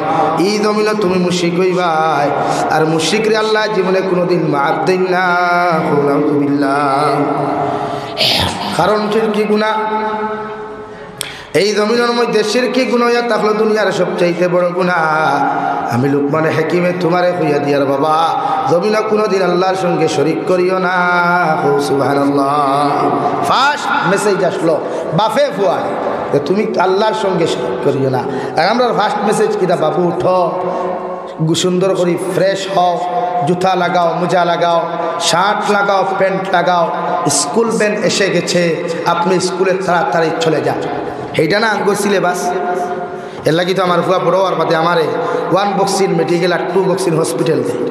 এই জমিনে তুমি মুশরিক হইবাই আর মুশরিকরে আল্লাহ জীবনে কোনোদিন মাফ দেন না আলহামদুলিল্লাহ। কারণ শিরকি গুনাহ এই জমিনের মধ্যে শিরকি গুনাহ তাহলে দুনিয়ার সবচাইতে বড় গুনাহ। আমি লুকমানে হাকিমে তোমারে কইয়া দিয়ার বাবা জমিনে কোনোদিন আল্লাহর সঙ্গে শরিক করিও না সুবহানাল্লাহ। ফার্স্ট মেসেজ আসলো বাফে ফুয়া তুমি আল্লাহর সঙ্গে শরিক করিও না আর আমরা ফার্স্ট মেসেজ কিটা বাবু উঠো সুন্দর করে ফ্রেশ হও জুতা লাগাও মোজা লাগাও শার্ট লাগাও প্যান্ট লাগাও স্কুল ব্যান এসে গেছে আপনি স্কুলে তাড়াতাড়ি চলে যান এইটা না আঙ্গুর সিলেবাস এর লাগি তো আমার ফুয়া বড় আর বাদে আমারে 1 বক্সিন মেডিকেল আর 2 বক্সিন হসপিটাল দেয়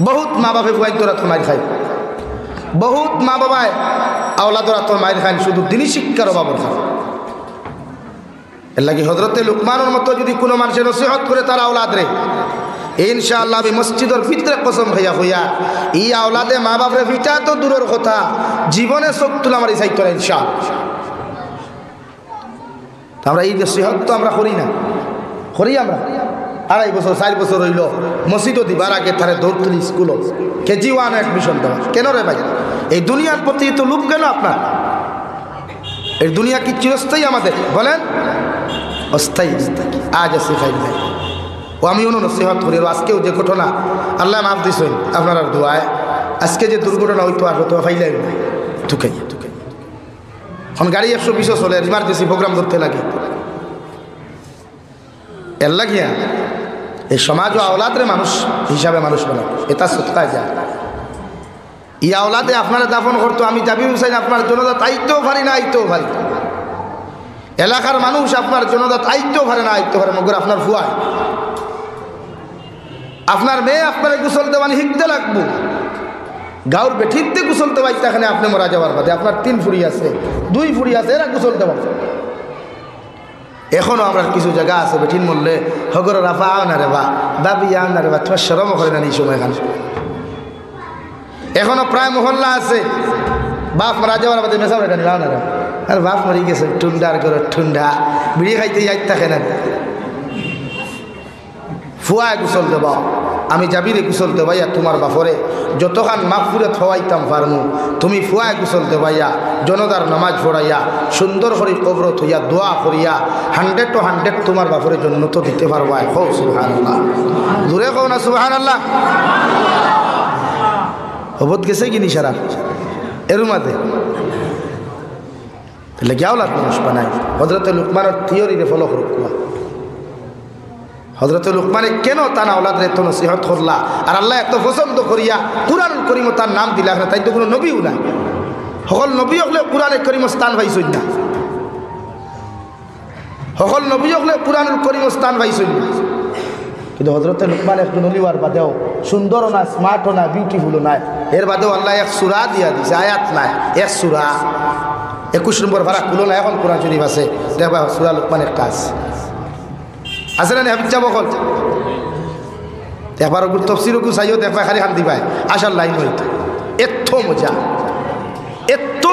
বহুত মা বাপে ফুয়াই তোরা তো মাইর খাই বহুত মা বাবায় আওলাদরা তো মাইর খান শুধু দিনই শিক্ষার অভাবের খান এর লাগি হযরতে লুকমানের মতো যদি কোনো মানুষের নসিহত করে তার আওলাদ রে ইনশাআল্লাহ আমি মসজিদের ভিতরে কসম খাইয়া হইয়া এই আওলাদে মা বাপরে ভিটা তো দূরের কথা জীবনে চোখ তুলা মারি চাইতো না ইনশাআল্লাহ। আমরা এই নসিহত তো আমরা করি না করি আমরা 2.5 বছর 4 বছর হইল মসজিদও দিবার আগে তারে দৌড় তুলি স্কুলও কেজি 1 অ্যাডমিশন দেওয়া কেন রে ভাই এই দুনিয়ার প্রতি তো লোভ কেন আপনার এই দুনিয়া কি চিরস্থায়ী আমাদের বলেন অস্থায়ী আজ আছে খাই নাই ও আমি অন্য নসিহত করি আজকেও যে ঘটনা আল্লাহ মাফ দিছেন আপনার দোয়ায় আজকে যে দুর্ঘটনা হইতো আর হতো ফাইলাই ঠুকাই এখন গাড়ি 120 চলে ইমার্জেন্সি প্রোগ্রাম ধরতে লাগে এর লাগিয়া এই সমাজ ও আওলাদরে মানুষ হিসাবে মানুষ বলে এটা সত্যায় যায় ই আওলাদে আপনারা দাফন করতো আমি জাবির হুসাইন আপনার জনজাত আইতেও পারি না আইতেও পারি এলাকার মানুষ আপনার জনজাত আইতেও পারে না আইতেও পারে মগর আপনার ফুয়ায় আপনার মেয়ে আপনার গোসল দেওয়ানি শিখতে লাগবো গাঁর বেঠিতে গোসল দেওয়াই এখানে আপনি মরা যাওয়ার বাদে আপনার 3 ফুড়ি আছে 2 ফুড়ি আছে এরা গোসল দেওয়া এখনো আমরা কিছু জায়গা আছে বেঠিন মরলে হগর রাফা আও না রে বা দাবি আও না রে বা তোমার শরম করে না এই সময় এখানে এখনো প্রায় মহল্লা আছে বাপ মারা যাওয়ার বাদে মেসাও এটা নিলাও না আর বাপ মরি গেছে ঠুন্ডার করে ঠুন্ডা বিড়ি খাইতে যাই থাকে না ফুয়ায় গোসল দেবা আমি জাবিরে গোসল দেবাইয়া তোমার বাপরে যতখান মাগফিরাত হওয়াইতাম পারমু তুমি ফুয়ায় গোসল দেবাইয়া জনতার নামাজ পড়াইয়া সুন্দর করে কবরত হইয়া দোয়া করিয়া 100 to 100 তোমার বাপরে জন্য তো দিতে পারবা কও সুবহানাল্লাহ জোরে কও না সুবহানাল্লাহ হবত গেছে কি নিশারা এর মাঝে তাহলে গিয়াওলাত মানুষ বানায় হযরতে লুকমানের থিওরিরে ফলো করুক হযরতে লুকমানে কেন তার আওলাদরে এত নসিহত করলা আর আল্লাহ এত পছন্দ করিয়া কুরআনুল কারীম তার নাম দিলা তাই তো কোনো নবীও না সকল নবী হলে কুরআনুল কারীম স্থান পাইছেন না সকল নবী হলে কুরআনুল কারীম স্থান পাইছেন না কিন্তু হযরতে লুকমান একজন নলিওয়ার বাদেও সুন্দর না স্মার্ট না বিউটিফুল না এর বাদেও আল্লাহ এক সূরা দিয়া দিছে আয়াত নাই এক সূরা 21 নম্বর ভাড়া খুলো না এখন কোরআন শরীফ আছে দেখবা সূরা লুকমান একটা আছে না হাবিব যাব কল একবার তফসিরও চাইও দেখবা খালি শান্তি পায় আসার লাইন হইতো এত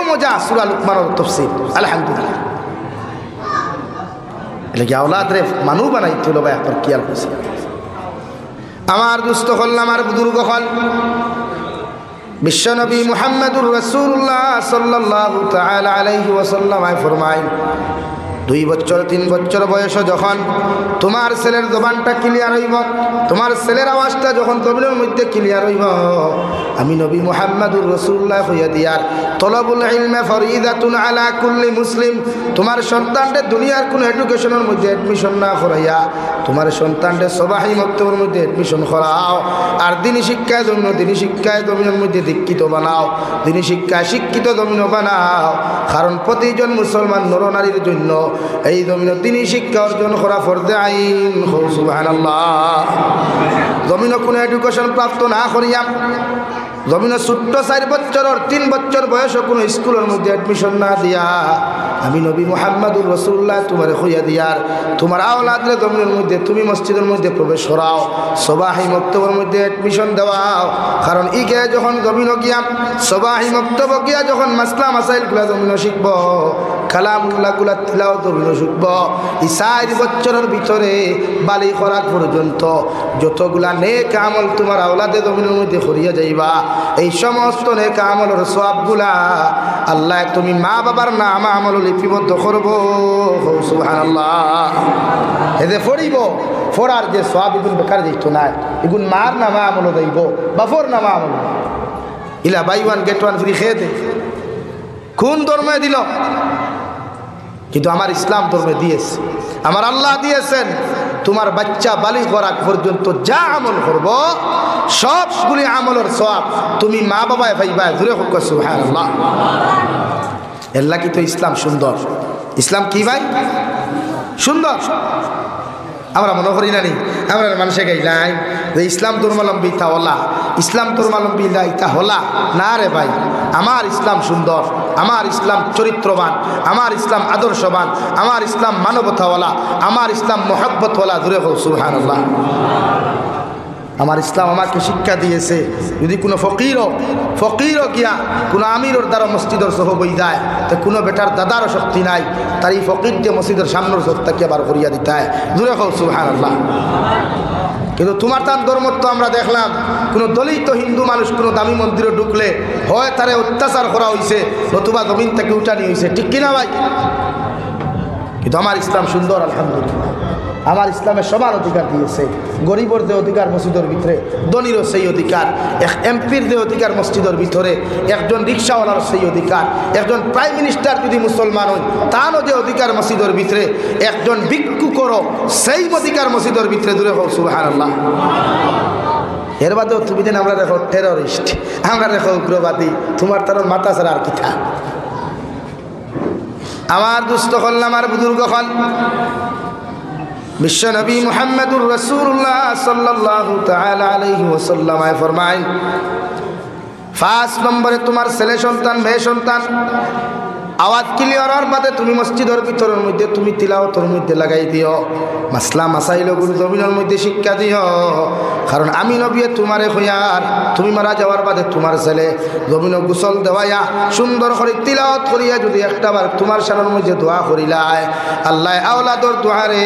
মজা সূরা লুকমানের তফসির আলহামদুলিল্লাহ এলে কি আওলাদ রে মানুষ বানাইতে হলো ভাই আপনার কি আর কইছে আমার দুস্থ হল আমার বুজুর্গ হল বিশ্বনবী মুহাম্মদুর রাসূলুল্লাহ সাল্লাল্লাহু তাআলা আলাইহি ওয়াসাল্লাম ফরমায় 2 বছর 3 বছর বয়স যখন তোমার ছেলের জবানটা ক্লিয়ার হইব তোমার ছেলের আওয়াজটা যখন জবানের মধ্যে ক্লিয়ার হইব আমি নবী মুহাম্মদুর রাসূলুল্লাহ হইয়া দিয়ার তলবুল ইলমে ফরিদাতুন আলা কুল্লি মুসলিম। তোমার সন্তানকে দুনিয়ার কোনো এডুকেশনের মধ্যে অ্যাডমিশন না করাইয়া তোমার সন্তানকে সবাহি মক্তবের মধ্যে অ্যাডমিশন করাও। আর দিনী শিক্ষায় জমিন, দিনী শিক্ষায় জমিনের মধ্যে দীক্ষিত বানাও, দিনী শিক্ষায় শিক্ষিত জমিন বানাও। কারণ প্রতিজন মুসলমান নরনারীর জন্য এই জমিন দিনী শিক্ষা অর্জন করা ফরজে আইন। সুবহানাল্লাহ। জমিন কোনো এডুকেশন প্রাপ্ত না করিয়া জমিন ছোট্ট 4 বছর 3 বছর বয়সে কোনো স্কুলের মধ্যে অ্যাডমিশন না দিয়া আমি নবী মুহাম্মদুর রাসূলুল্লাহ তোমার হইয়া দিয়ার তোমার আওলাদরে জমিনের মধ্যে তুমি মসজিদের মধ্যে প্রবেশ করাও, সবাহি মক্তবের মধ্যে অ্যাডমিশন দেওয়াও। কারণ ইগে যখন জমিন গিয়া সবাহি মক্তব গিয়া যখন মাসলা মাসাইলগুলা জমিন শিখব, কালামুল্লাহগুলা তিলাওয়াত জমিন শিখব, এই 4 বছরের ভিতরে বালি করার পর্যন্ত যতগুলা নেক আমল তোমার আওলাদে জমিনের মধ্যে করিয়া যাইবা, এই সমস্ত নেক আমলের সওয়াবগুলা আল্লাহ তুমি মা বাবার নাম আমল লিপিবদ্ধ করব। সুবহানাল্লাহ। এতে পড়িব পড়ার যে সওয়াব এগুলো বেকার দিত না, এগুন মার নামা আমল দেব বাফর নামা আমল ইলা buy one get one free খেয়ে দে। কোন ধর্মে দিল? কিন্তু আমার ইসলাম ধর্মে দিয়েছে, আমার আল্লাহ দিয়েছেন তোমার বাচ্চা বালিগ করার পর্যন্ত যা আমল করব সবগুলি আমলের সওয়াব তুমি মা বাবায় পাইবা। জোরে হোক সুবহানাল্লাহ। এর লাগি তো ইসলাম সুন্দর। ইসলাম কি ভাই? সুন্দর। আমরা মনে করি না নি, আমরা মানুষে গাই নাই যে ইসলাম ধর্মাবলম্বী তা হলা, ইসলাম ধর্মাবলম্বী ইতা হলা না রে ভাই। আমার ইসলাম সুন্দর, আমার ইসলাম চরিত্রবান, আমার ইসলাম আদর্শবান, আমার ইসলাম মানবতাওয়ালা, আমার ইসলাম মহব্বতওয়ালা। দূরে হোক সুবহানাল্লাহ। আমার ইসলাম আমাকে শিক্ষা দিয়েছে যদি কোনো ফকিরও গিয়া কোনো আমিরের দ্বারা মসজিদের সহ বই যায় তো কোনো বেটার দাদারও শক্তি নাই, তার এই ফকির যে মসজিদের সামনের সত্তাকে আবার করিয়া দিতে হয়। দূরে হোক সুবহানাল্লাহ। কিন্তু তোমার তার ধর্ম তো আমরা দেখলাম কোনো দলিত হিন্দু মানুষ কোনো দামি মন্দিরে ঢুকলে হয় তারে অত্যাচার করা হয়েছে নতুবা জমিন থেকে উঠানি হয়েছে, ঠিক কিনা ভাই? কিন্তু আমার ইসলাম সুন্দর আলহামদুলিল্লাহ। আমার ইসলামের সমান অধিকার দিয়েছে। গরিবর যে অধিকার মসজিদের ভিতরে, ধনীরও সেই অধিকার, এক এমপির যে অধিকার মসজিদের ভিতরে, একজন রিক্সাওয়ালার সেই অধিকার, একজন প্রাইম মিনিস্টার যদি মুসলমান হয় তারও যে অধিকার মসজিদের ভিতরে, একজন ভিক্ষুকরও সেই অধিকার মসজিদের ভিতরে। দূরে হোক সুবহানাল্লাহ। এর বাদেও তুমি যেন আমরা দেখো টেররিস্ট, আমরা দেখো উগ্রবাদী, তোমার তার মাথা ছাড়া আর কি থাক। আমার দুস্থ হল আমার বুজুর্গ হল বিশ্ব নবী মুহাম্মদুর রাসূলুল্লাহ সাল্লাল্লাহু তাআলা আলাইহি ওয়াসাল্লাম ফরমায় 5 নম্বরে তোমার ছেলে সন্তান মেয়ে সন্তান আওয়াজ ক্লিয়ার হওয়ার বাদে তুমি মসজিদের ভিতরের মধ্যে তুমি তিলাওয়াতের মধ্যে লাগাই দিও, মাসলা মাসাইল গুলো জমিনের মধ্যে শিক্ষা দিও। কারণ আমি নবী তোমারে হইয়ার তুমি মারা যাওয়ার বাদে তোমার ছেলে জমিন গোসল দেওয়াইয়া সুন্দর করে তিলাওয়াত করিয়া যদি একটাবার তোমার সামনের মধ্যে দোয়া করিলায় আল্লাহ আওলাদর দোয়ারে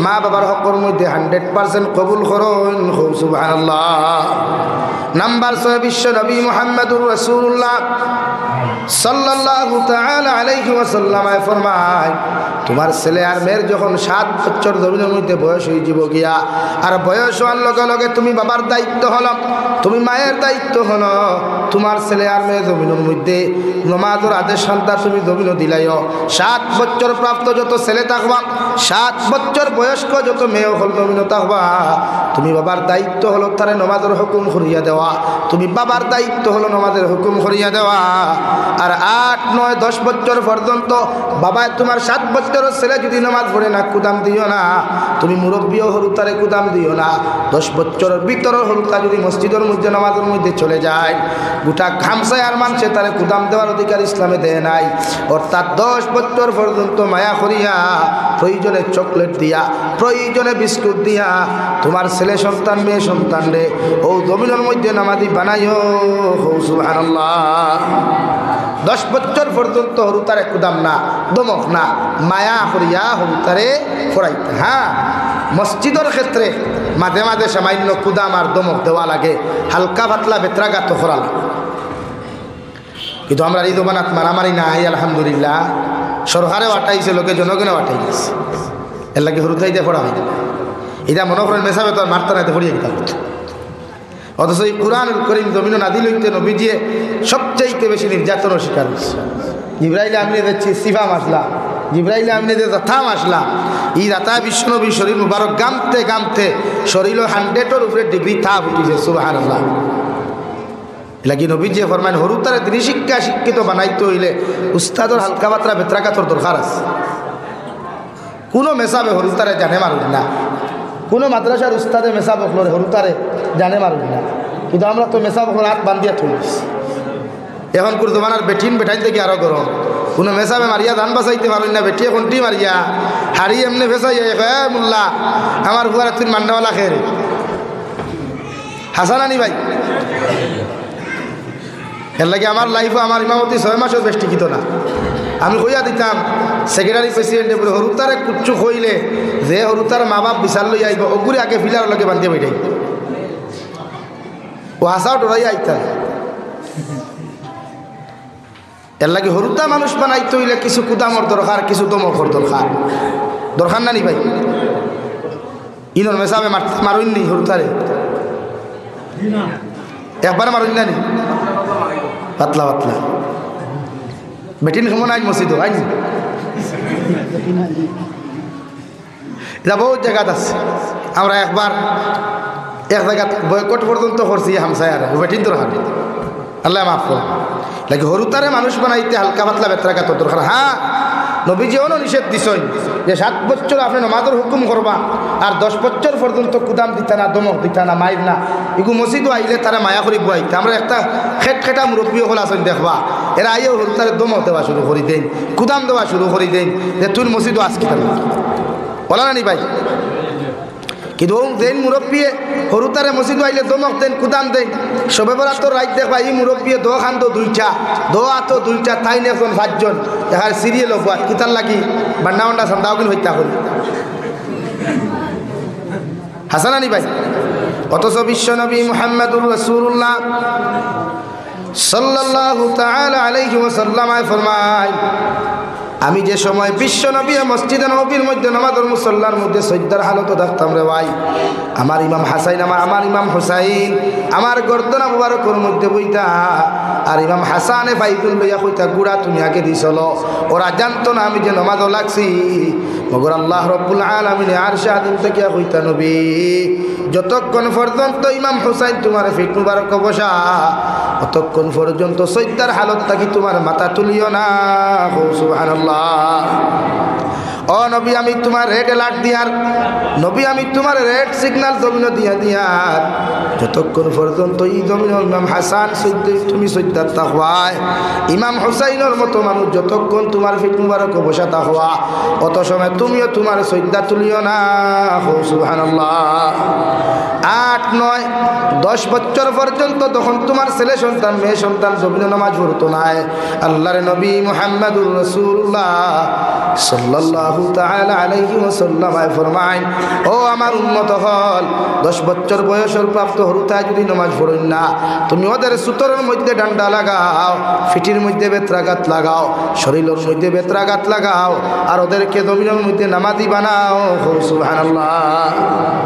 মা বাবার হকের মধ্যে 100% কবুল করুন। সুবহানাল্লাহ। নাম্বার 6 বিশ্ব নবী মুহাম্মদুর রাসূলুল্লাহ সাল্লাল্লাহু তাআলা আলাইহি ওয়াসাল্লাম ফরমায় তোমার ছেলে আর মেয়ের যখন 7 বছর জমিনের মধ্যে বয়স হয়ে যাব গিয়া আর বয়স হওয়ার লগে লগে তুমি বাবার দায়িত্ব হলো, তুমি মায়ের দায়িত্ব হলো, তোমার ছেলে আর মেয়ে জমিনের মধ্যে নামাজের আদেশ সন্তান তুমি জমিনও দিলাইও। 7 বছর প্রাপ্ত যত ছেলে থাকবা, 7 বছর বয়স্ক যত মেয়ে হল জমিনও থাকবা, তুমি বাবার দায়িত্ব হলো তারে নামাজের হুকুম করিয়া দেওয়া, তুমি বাবার দায়িত্ব হলো নামাজের হুকুম করিয়া দেওয়া। আর 8, 9, 10 বছর পর্যন্ত বাবা তোমার 7 বছরের ছেলে যদি নামাজ পড়ে না কুদাম দিও না, তুমি মুরব্বীও হরু তারে কুদাম দিও না। 10 বছরের ভিতরের হরুতা যদি মসজিদের মধ্যে নামাজের মধ্যে চলে যায় গোটা খামসায় আর মানুষে তারে কুদাম দেওয়ার অধিকার ইসলামে দেয় নাই। অর্থাৎ 10 বছর পর্যন্ত মায়া করিয়া প্রয়োজনে চকলেট দিয়া প্রয়োজনে বিস্কুট দিয়া তোমার ছেলে সন্তান মেয়ে সন্তান রে ও জমিনের মধ্যে নামাজি বানাইও। সুবহানাল্লাহ। 10 বছর পর্যন্ত হরুতারে কুদাম না দমক না মায়া করিয়া হরুতারে ফরাইতে। হ্যাঁ, মসজিদের ক্ষেত্রে মাঝে মাঝে সামান্য কুদাম আর দমক দেওয়া লাগে, হালকা পাতলা বেত্রাঘাত করা লাগে। কিন্তু আমরা এই দোকানাত মারামারি নাই আলহামদুলিল্লাহ। সরকারে আটাইছে, লোকে জনগণে আটাই গেছে, এর লাগে হরুতাই দিয়ে পড়া হয়। এটা মনে করেন মেশাবে তো মারতে নাইতে পড়িয়ে গেতাম। অথচ এই কুরআনুল কারীম জমিন নাযিল হইতে নবীজি সবচাইতে বেশি নির্যাতনের শিকার হয়েছে। জিবরাইল আমিনে দেখছি সিফা মাসলা, জিবরাইল আমিনে যে যথা মাসলা এই রাতা বিশ্বনবী শরীর মুবারক গামতে গামতে শরীর 100-এর উপরে ডিগ্রি তাপ উঠিছে। সুবহানাল্লাহ। লাগি নবীজি ফরমান হরুতারে দিনী শিক্ষা শিক্ষিত বানাইতে হইলে উস্তাদর হালকা মাত্রা বেত্রাঘাতর দরকার আছে। কোনো মেসাবে হরুতারে জানে মারুন না, কোনো মাদ্রাসার উস্তাদে মেসা বকলরে হরুতারে জানে মারুন না, কিন্তু আমরা তো মেসা বকলর হাত বান্ধিয়া থইস। এখন কোন জমানার বেঠিন বেঠাইন থেকে আরো গরম, কোনো মেসাবে মারিয়া ধান বাঁচাইতে পারুন না, বেটি কোনটি মারিয়া হাড়ি এমনি ফেসাইয়া মোল্লা আমার হুয়ার তুই মান্ডাওয়ালা খেয়ে হাসান আনি ভাই। এর লাগে আমার লাইফে আমার ইমামতি 6 মাসের বেশ টিকিত না। আমি কইয়া দিতাম সেক্রেটারি প্রেসিডেন্টে বলে হরুতারে কুচ্ছু কইলে যে হরুতার মা বাপ বিচার লই আইব ওগুলি আগে ফিলার লগে বান্ধিয়ে বেঠাই ও হাসাও ডরাই আইতাম। এর লাগে হরুতা মানুষ বানাইতে হইলে কিছু কুদামর দরকার, কিছু দমকর দরকার, দরকার না নি ভাই? ইনর মেসাবে মারুন নি হরুতারে একবার মারুন না নি পাতলা পাতলা বেটিন কেমন আজ মসজিদ আইন এটা বহুত জায়গাত আছে। আমরা একবার এক জায়গা বয়কট পর্যন্ত করছি হামসায়ার বেটিন তোর হাতে আল্লাহ মাফ কর। লাগে হরুতারে মানুষ বানাইতে হালকা পাতলা বেত্রাঘাতর দরকার। হ্যাঁ নবীজিও নিষেধ দিছেন যে 7 বছর আপনি নমাজের হুকুম করবা আর 10 বছর পর্যন্ত কুদাম দিতা না, দমক দিতা না, মাইর না। এগু মসজিদও আইলে তারা মায়া করি বুয়াইতে। আমরা একটা খেটা মুরব্বী হল আসেন দেখবা এরা আইও হরুতারে দমক দেওয়া শুরু করি দেন, কুদাম দেওয়া শুরু করি দেন যে তুই মসজিদও আজকে বলা না নি ভাই। কিন্তু দেন মুরব্বী হরুতারে মসজিদ আইলে দমক দেন, কুদাম দেন। সবে বরাত রাইত দেখবা এই মুরব্বী দো খান তো 2টা, দো আতো 2টা, তাই না এখন 5 জন দেখার সিরিয়াল হবা কিতার লাগি বান্না বান্না সান্দাও কিন্তু হইতা করি হাসান আনি ভাই। অথচ বিশ্বনবী মুহাম্মদুর রাসূলুল্লাহ সাল্লাল্লাহু তাআলা আলাইহি ওয়াসাল্লাম ফরমায় আমি যে সময় বিশ্বনবী মসজিদে নববীর মধ্যে নামাজের মুসল্লার মধ্যে সজদার হালতে থাকতাম রে ভাই, আমার ইমাম হাসাইন আমার ইমাম হুসাইন আমার গর্দনা মুবারকের মধ্যে বইতা আর ইমাম হাসানে বাইতুল লইয়া কইতা গুড়া তুমি আগে দিছলো। ওরা জানতো না আমি যে নামাজ লাগছি, মগর আল্লাহ রব্বুল আলামিন আরশে আযম থেকে কইতা নবী যতক্ষণ পর্যন্ত ইমাম হুসাইন তোমার ফিট মুবারক বসা ততক্ষণ পর্যন্ত সজদার হালত থাকি তোমার মাথা তুলিও না। সুবহানাল্লাহ। ও নবী আমি তোমার রেড অ্যালার্ট দিয়ার, নবী আমি তোমার রেড সিগন্যাল জমিন দিয়া দিয়ার যতক্ষণ পর্যন্ত এই জমিন ইমাম হাসান তুমি সজ্জাত তাকওয়ায় ইমাম হুসাইনের মতো মানুষ যতক্ষণ তোমার ফিট মুবারক বসা তাকওয়া অত সময় তুমিও তোমার সজ্জা তুলিও না। সুবহানাল্লাহ। 8, 9, 10 বছর পর্যন্ত তখন তোমার ছেলে সন্তান মেয়ে সন্তান জমিন নামাজ পড়তো না। আল্লাহর নবী মুহাম্মদুর রাসূলুল্লাহ সাল্লাল্লাহু তাআলা আলাইহি ওয়াসাল্লাম ফরমায় ও আমার উম্মত হল 10 বছর বয়সের প্রাপ্ত হরুতা যদি নামাজ পড়েন না তুমি ওদের সুতরের মধ্যে ডান্ডা লাগাও, ফিটির মধ্যে বেত্রাঘাত লাগাও, শরীরের মধ্যে বেত্রাঘাত লাগাও আর ওদেরকে জমিনের মধ্যে নামাজি বানাও। সুবহানাল্লাহ।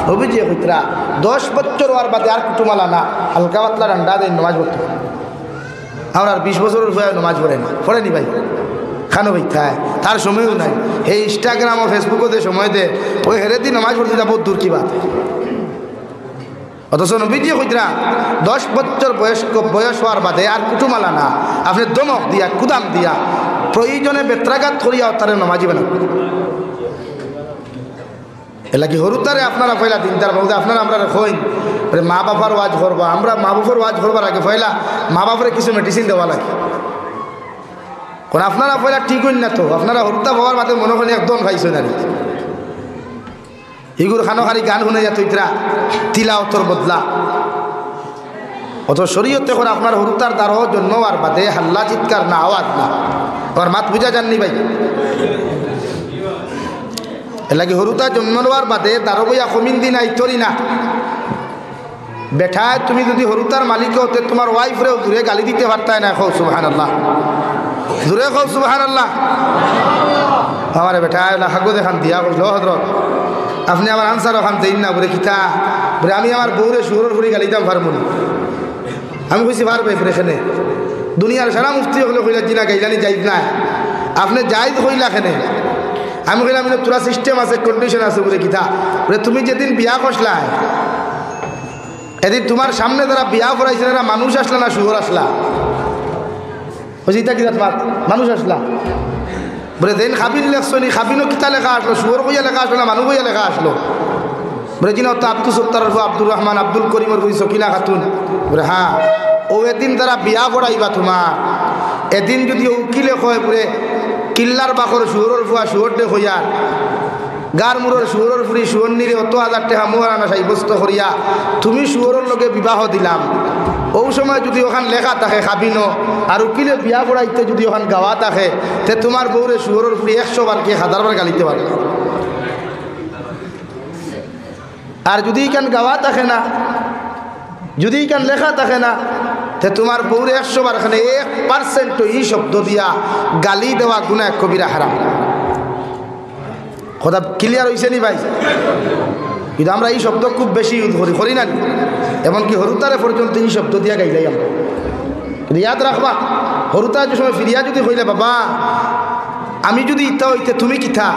নবীজি কইতরা 10 বছর আর বাদে আর কুটুমালা না হালকা পাতলা ডান্ডা দেন নামাজ পড়তে। আমরা আর 20 বছরের হয়ে নামাজ পড়ে না, পড়েনি ভাই খানো ভাই থায় তার সময়ও নাই। এই ইনস্টাগ্রাম ও ফেসবুকও যে সময় দে ওই হেরে দিন নামাজ পড়তে যা বহুত দূর কি বাত। অথচ নবীজি কইতরা 10 বছর বয়স হওয়ার বাদে আর কুটুমালা না আপনি দমক দিয়া কুদাম দিয়া প্রয়োজনে বেত্রাঘাত করিয়া তারে নামাজি বানান। এলাকি হরুতারে আপনারা পয়লা দিনদার বলতে আপনারা আমরা কইন মা বাবার ওয়াজ করবা, আমরা মা বাবার ওয়াজ করবার আগে পয়লা মা বাবার কিছু মেডিসিন দেওয়া লাগে। কারণ আপনারা পয়লা ঠিক হইন না তো আপনারা হরুতা হওয়ার বাদে মনে করেন একদম খাইছে না এগুলো খানো খালি গান শুনে যা তুইতরা তিলাওয়াতের বদলা। অত শরীয়তে করে আপনার হরুতার দ্বারা জন্মবার বাদে হাল্লা চিৎকার না আওয়াজ না আর মাত বুঝা যাননি ভাই। এলাকি হরুতা জন্মবার বাদে তারও বইয়া কমিন দিন আইতরি না বেঠায় তুমি যদি হরুতার মালিক হতে তোমার ওয়াইফরেও দূরে গালি দিতে পারতায় না। খো সুবহানাল্লাহ, দূরে খো সুবহানাল্লাহ। আমার বেঠায় হাগো দেখান দিয়া কইল হজরত আপনি আমার আনসার ওখান দেন না বলে কিতা বলে আমি আমার বউরে শুয়োরের ফুড়ি গালিতাম পারবো না। আমি কইছি পারবে এখানে দুনিয়ার সারা মুফতি হলে কইলা জিনা গাইলানি যাইত না আপনি যাইত হইলা এখানে। আমি কইলাম তোরা সিস্টেম আছে কন্ডিশন আছে বলে কিতা বলে তুমি যেদিন বিয়া করলা এদিন তোমার সামনে যারা বিয়া করাইছে না মানুষ আসলা না শুয়োর আসলা? বলছি ইতা কিতা তোমার মানুষ আসলা? বলে দেন খাবিন লেখছো নি? খাবিনও কিতা লেখা আসলো? শুয়োর কইয়া লেখা আসলো না মানুষ কইয়া লেখা আসলো? বলে জিনা তো আব্দুল সত্তার আব্দুর রহমান আব্দুল করিমর বই সকিনা খাতুন। বলে হ্যাঁ ও এদিন তারা বিয়া করাইবা তোমার এদিন যদি উকিলে কয় বলে কিল্লার বাকর শুয়োরের ফুয়া শুয়োর দে হইয়ার গার মুরর শুয়োরের ফুরি শুয়োর নিরে অত হাজার টাকা মোহরানা সাব্যস্ত করিয়া তুমি শুয়োরের লগে বিবাহ দিলাম ও সময় যদি ওখান লেখা থাকে খাবিন আর উকিলে বিয়া করাইতে যদি ওখান গাওয়া থাকে তে তোমার বউরে শুয়োরের ফুরি 100 বার কে 1000 বার গালিতে পারে। আর যদি এখান গাওয়া থাকে না যদি এখান লেখা থাকে না তে তোমার বউরে 100 বার এখানে 1% এই শব্দ দিয়া গালি দেওয়া গুনাহ কবিরা হারাম। কথা ক্লিয়ার হয়েছে নি ভাই? কিন্তু আমরা এই শব্দ খুব বেশি ইউজ করি না, এমনকি হরুতারে পর্যন্ত এই শব্দ দিয়া গাই যাই আমরা। কিন্তু ইয়াদ রাখবা হরুতার যে সময় ফিরিয়া যদি হইলে বাবা আমি যদি ইত্যা হইতে তুমি কিথা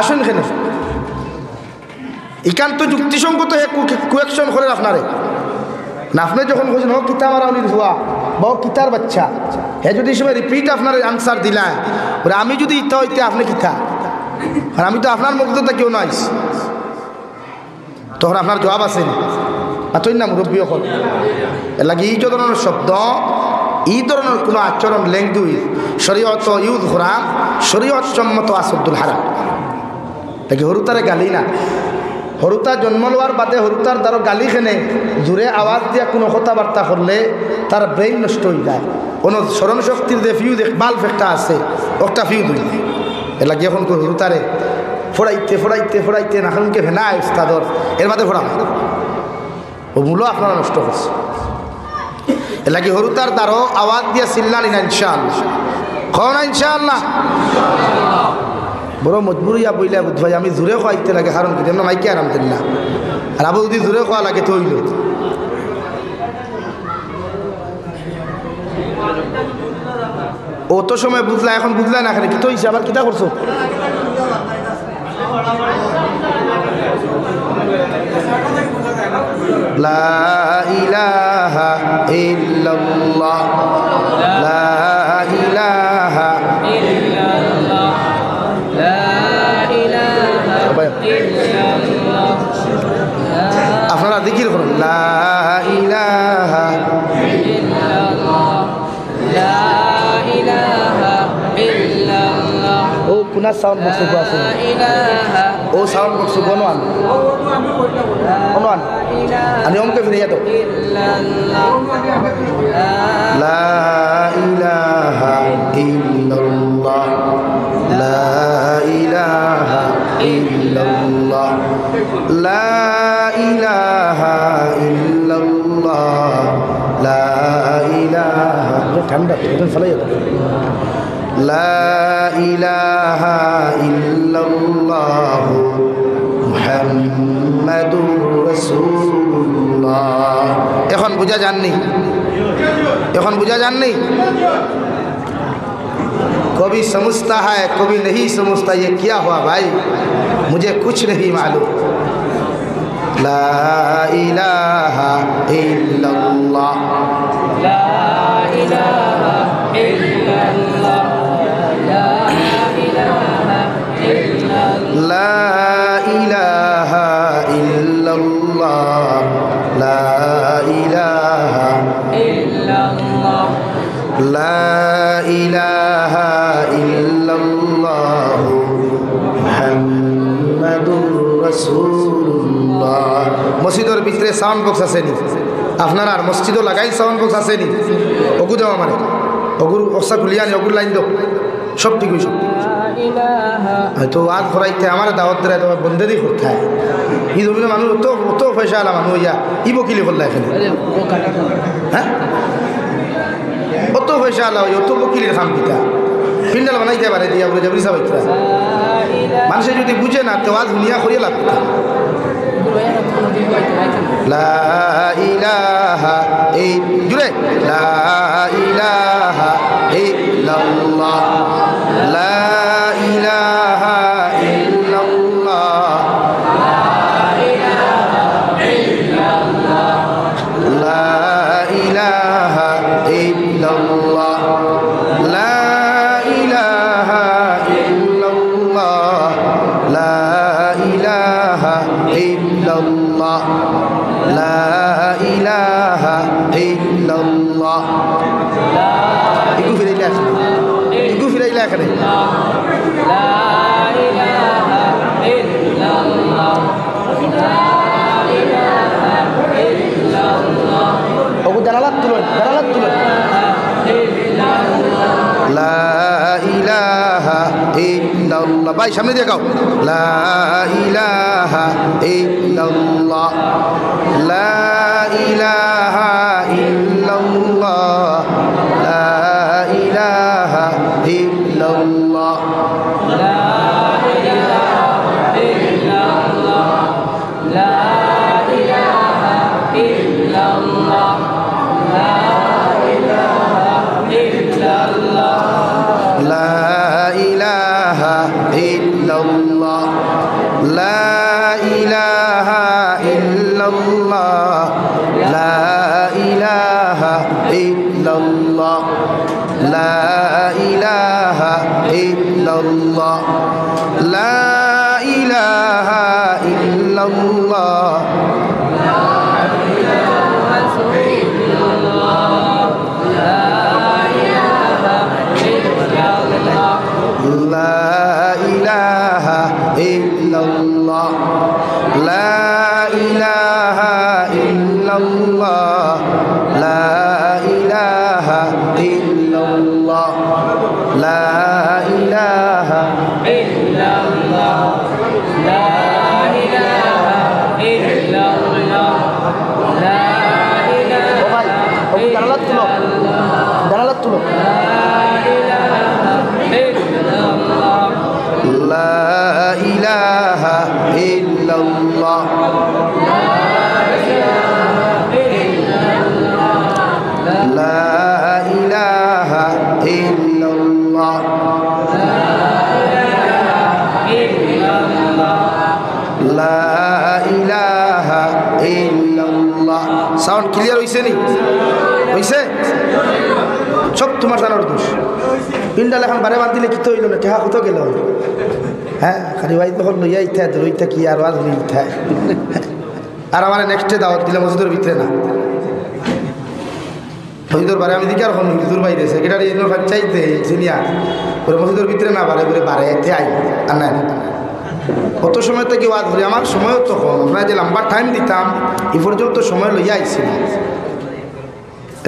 আসুন কেন ইকান তো যুক্তিসঙ্গত কুয়েকশন করে আপনারে না। আপনি যখন বলছেন ও কিতা মারা উনি ভুয়া বা কিতার বাচ্চা হে যদি সময় রিপিট আপনার আনসার দিলাম বলে আমি যদি ইত্যা হইতে আপনি কিতা আর আমি তো আপনার মুগ্ধতা কেউ নয় তখন আপনার জবাব আছে না তুই না মুরব্বী হল এর লাগে এই ধরনের শব্দ এই ধরনের কোনো আচরণ ল্যাঙ্গুয়েজ শরীয়ত ইউজ করা শরীয়ত সম্মত আসদ্দুল হারাম। তাকে হরুতারে গালি না হরুতা জন্ম লওয়ার বাদে হরুতার দ্বারা গালি খেনে জোরে আওয়াজ দিয়া কোনো কথাবার্তা করলে তার ব্রেইন নষ্ট হয়ে যায়। কোনো স্মরণ শক্তির যে ফিউজ বাল্ব একটা আছে একটা ফিউজ হয়ে যায়। এর লাগে এখন হরুতারে ফোড়াইতে ফোড়াইতে ফোড়াইতে নাখনকে ভেনায় উস্তাদর এর বাদে ফোড়া ও মূল্য আপনারা নষ্ট করছে। এর লাগে হরুতার দ্বারা আওয়াজ দিয়া চিল্লানি না ইনশাআল্লাহ কও না ইনশাআল্লাহ। বড় মজবুরিয়া বইলা বুধ ভাই আমি জোরে খাইতে লাগে কারণ কি তেমন মাইকে আরাম দেন না আর আবু যদি জোরে খাওয়া লাগে তো হইল অত সময় বুঝলা এখন বুঝলা না এখানে কি তো হয়েছে আবার কিতা করছো? লা ইলাহা ইল্লাল্লাহ লা ইলাহা ইল্লাল্লাহ আপনারা জিকির করুন লা ইলাহা ইল্লাল্লাহ লা ইলাহা ইল্লাল্লাহ। ও কোনা সাউন্ড বক্স আছে ও সাউন্ড বক্স বনওয়ান বনওয়ান আমি ওমকে ফিরে যেত লা ইলাহা ইল্লাল্লাহ লা ইলাহা ইল্লাল্লাহ লা ইলাহা ইল্লাল্লাহ লা ইলাহা ঠান্ডা এখন ফলাই যেত লা ইলাহা ইল্লাল্লাহ মুহাম্মাদুর রাসূলুল্লাহ। এখন বুঝা যাননি? এখন বুঝা যাননি? कभी समझता है कभी नहीं समझता ये क्या हुआ भाई मुझे कुछ नहीं मालूम। ला इलाहा इल्लल्लाह ला इलाहा इल्लल्लाह ला इलाहा इल्लल्लाह ला इलाहा इल्लल्लाह ला ইলাহা ইল্লাল্লাহু মুহাম্মাদুর রাসূলুল্লাহ। মসজিদের ভিতরে সাউন্ড বক্স আছে নি? আপনারা আর মসজিদও লাগাই সাউন্ড বক্স আছে নি? ওগু দাও আমারে ওগুর অসা খুলিয়া নি ওগুর লাইন দাও সব ঠিক হইছে হয়তো আজ ঘরাইতে আমার দাওয়াত দেয় তোমার বন্দেদি করতে হয় ই ধরনের মানুষ অত অত পয়সা আলা মানুষ ইয়া ই বকিলি করলা এখানে হ্যাঁ অত পয়সা আলা অত বকিলের খাম পিতা পিন্ডাল বানাইতে পারে দিয়া বলে যাবি সবাই মানুষে যদি বুঝে না তো আজ দুনিয়া করিয়ে লাগতো লা ইলাহা জুড়ে লা ইলাহা ইল্লাল্লাহ লা ইলাহা ইল্লাল্লাহ লা ইলাহা ইল্লাল্লাহ লা ইলাহা ইল্লাল্লাহ লা ইলাহা ইল্লাল্লাহ লা ইলাহা ইল্লাল্লাহ একটু ফিরে এখানে জানালাত তুলেন লা ইলাহা ইল্লাল্লাহ ভাই সামনে দিয়ে গাও লা ইলাহা ইল্লাল্লাহ লা ইলাহা ইল্লাল্লাহ লা ইলাহা ইল্লাল্লাহ লা ইলাহা ইল্লাল্লাহ লা ইলাহা ইল্লাল্লাহ লা ইলাহা ইল্লাল্লাহ লা ইলাহা ইল্লাল্লাহ লা ইলাহা ইল্লাল্লাহ লা ইলাহা ইল্লাল্লাহ লা ইলাহা ইল্লাল্লাহ লা ইলাহা ইল্লাল্লাহ লা ইলাহা ইল্লাল্লাহ লা ইলাহা ইল্লাল্লাহ লা ইলাহা জানালাত তুলো লা ইলাহা ইল্লাল্লাহ লা ইলাহা ইল্লাল্লাহ লা ইলাহা ইল্লাল্লাহ সাউন্ড ক্লিয়ার হইছে নি হইছে সব তোমার জানার দোষ পিন্ডাল এখন বারে বাদ দিলে কি তো হইল না টেহা কোথাও গেল হ্যাঁ খালি ভাই তখন লইয়া ইথা রইটা কি আর আজ ইথা আর আমার নেক্সটে দাওয়াত দিলে মসজিদের ভিতরে না মসজিদের বারে আমি দিকে আর মসজিদুর বাইরে সেক্রেটারি চাইতে সিনিয়র ওরে মসজিদের ভিতরে না বারে করে বারে এতে আই আর না কত সময় থেকে ওয়াজ ধরে আমার সময়ও তো কম আমরা যে লম্বা টাইম দিতাম এই পর্যন্ত সময় লইয়া আইছি না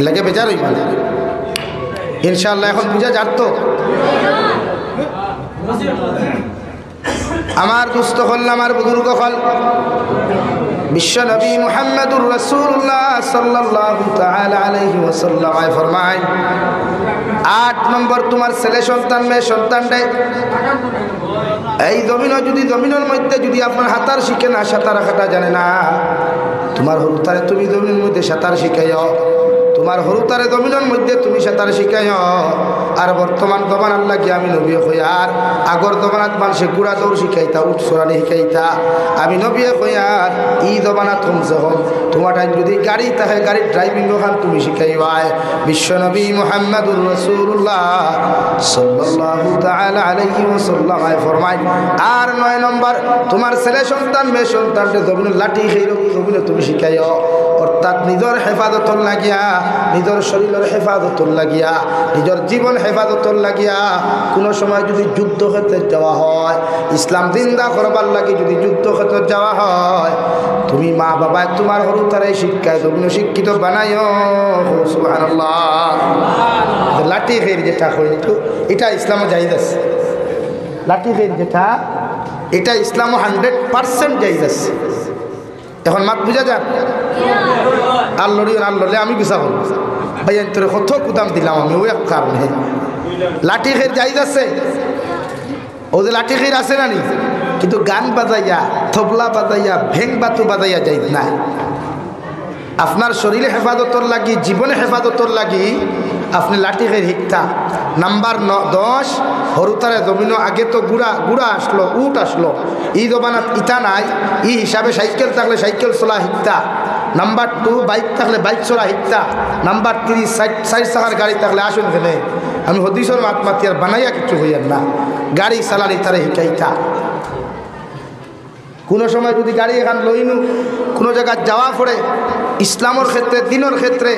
লাগে বেচার হই মানে ইনশাআল্লাহ এখন বুঝা যার তো আমার দুস্থ হল আমার বুজুর্গ হল বিশ্ব নবী মুহাম্মদুর রাসূলুল্লাহ সাল্লাল্লাহু তাআলা আলাইহি ওয়াসাল্লাম ফরমায় 8 নম্বর তোমার ছেলে সন্তান মেয়ে সন্তান দেয় এই জমিনের মধ্যে যদি আপনার হাতার শিখে না সাঁতার কাটা জানে না তোমার হরুতারে তুমি জমিনের মধ্যে সাঁতার শিখাইও তোমার হরুতারে জমিনের মধ্যে তুমি সাঁতার শিখাইও আর বর্তমান দমান আল্লাহ কি আমি নবী হইয়ার আগর দমানাত মানুষে গুড়া দৌড় শিখাইতা উঠ সরানি শিখাইতা আমি নবী হইয়ার ই দমানাত কমছে হম তোমার টাইম যদি গাড়ি তাহে গাড়ির ড্রাইভিং ওখান তুমি শিখাইবাই বিশ্ব নবী মুহাম্মদুর রাসূলুল্লাহ সাল্লাল্লাহু তাআলা আলাইহি ওয়াসাল্লাম ফরমায় আর 9 নম্বর তোমার ছেলে সন্তান মেয়ে সন্তানকে জমিনের লাঠি খেয়ে জমিনে তুমি শিখাইও অর্থাৎ নিজের হেফাজতর লাগিয়া নিজের শরীরের হেফাজতর লাগিয়া নিজের জীবন হেফাজতর লাগিয়া কোনো সময় যদি যুদ্ধ ক্ষেত্রে যাওয়া হয় ইসলাম জিন্দা করবার লাগে যদি যুদ্ধ ক্ষেত্রে যাওয়া হয় তুমি মা বাবা তোমার হরু তারাই শিক্ষায় জমিন শিক্ষিত বানাইও সুবহানাল্লাহ লাঠি খেয়ে যেটা হইতো এটা ইসলামও জায়েজ আছে লাঠি খেয়ে যেটা এটা ইসলামও 100% জায়েজ আছে এখন মাত বুঝা যাক আল্লড়ি আমি গুছা করব ভাই তোর কত কুদাম দিলাম আমি ওই এক কারণে লাঠি খেয়ে জায়েজ আছে ও যে লাঠি খেয়ে আছে না নি কিন্তু গান বাজাইয়া তবলা বাজাইয়া ভেং বাতু বাজাইয়া যাই না। আপনার শরীরে হেফাজতর লাগি, জীবনে হেফাজতর লাগি আপনি লাঠি খেয়ে শিক্ষা। নাম্বার 10 হরুতারে জমিন আগে তো গুড়া আসলো, উট আসলো, ই জমানাত ইটা নাই, ই হিসাবে সাইকেল থাকলে সাইকেল চলা শিক্ষা। নাম্বার 2 বাইক থাকলে বাইক চলা শিক্ষা। নাম্বার 3 চার চাকার গাড়ি থাকলে আসুন ফেলে আমি হদিসর মাত মাতি আর বানাইয়া কিছু হইয়ার না, গাড়ি চালানি তারে শিখাইতা। কোনো সময় যদি গাড়ি এখান লইনু কোনো জায়গায় যাওয়া পড়ে ইসলামের ক্ষেত্রে, দিনের ক্ষেত্রে,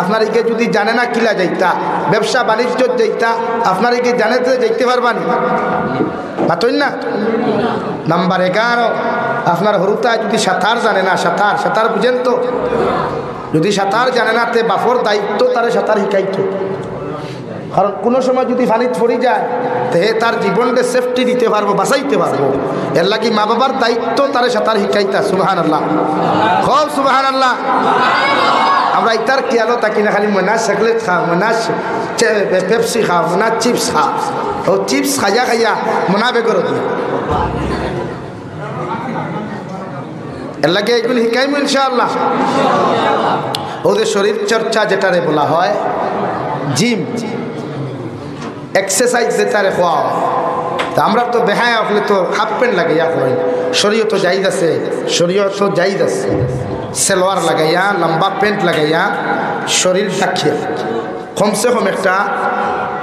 আপনার একে যদি জানে না কিলা যাইতা, ব্যবসা বাণিজ্য যাইতা, আপনার একে জানেতে যাইতে পারবানি পাতই না। নাম্বার 11 আপনার হরুতায় যদি সাঁতার জানে না, সাঁতার বুঝেন তো, যদি সাঁতার জানে না তে বাপর দায়িত্ব তারে সাঁতার শিখাইতো। কারণ কোনো সময় যদি পানিত পড়ে যায় তে তার জীবনকে সেফটি দিতে পারবো, বাঁচাইতে পারবো। এর লাগি মা বাবার দায়িত্ব তারে সাঁতার শিখাইতা। সুবহানাল্লাহ, খুব সুবহানাল্লাহ। আমরা ইতার খেয়ালও থাকি না, খালি মনাস চকলেট খাও, মনাস পেপসি খাও, মনাস চিপস খাও, ও চিপস খাইয়া মনা বেগর দিয়া। এর লাগে এগুলো শিখাইব ইনশাআল্লাহ। ওদের শরীর চর্চা যেটারে বলা হয় জিম, এক্সারসাইজ যেটারে হওয়া হয়। তা আমরা তো বেহায়া হলে তো হাফ প্যান্ট লাগাইয়া হয়, শরীয়ত তো জায়েজ আছে, শরীয়ত তো জায়েজ আছে, সালোয়ার লাগাইয়া লম্বা প্যান্ট লাগাইয়া শরীর ঢাকিয়া কমসে কম একটা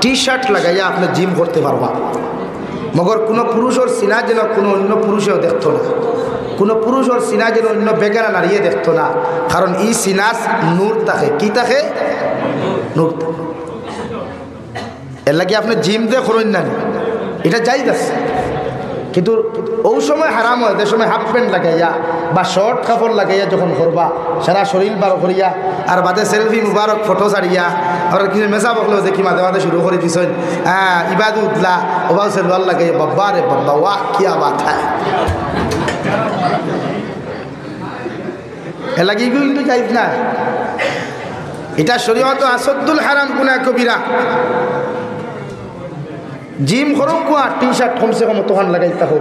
টি-শার্ট লাগাইয়া আপনি জিম করতে পারবা। মগর কোনো পুরুষের সিনা যেন কোনো অন্য পুরুষেও দেখতো না, কোনো পুরুষের সিনা যেন অন্য বেগানা নাড়িয়ে দেখতো না। কারণ এই সিনাস নূর থাকে, কি থাকে? নূর। এর লাগে আপনি জিম দিয়ে করেন না, এটা জায়েজ আছে, কিন্তু ওই সময় হারাম হয় যে সময় হাফ প্যান্ট লাগাইয়া বা শর্ট কাপড় লাগাইয়া যখন করবা, সারা শরীর বার করিয়া আর বাদে সেলফি মুবারক ফটো ছাড়িয়া আর কিছু মেসা বকলেও দেখি মাঝে মাঝে শুরু করে দিছেন, হ্যাঁ ইবাদু উঠলা ওবা সেলওয়ার লাগাইয়া, বাবা রে বাবা, ওয়া কিয়া বাত হয়। এর লাগে এগুলো কিন্তু জায়েজ না, এটা শরীয়ত আসদ্দুল হারাম গুনাহ কবিরা। জিম করো কুয়া টি-শার্ট কমসে কম তখন লাগাই থাকো,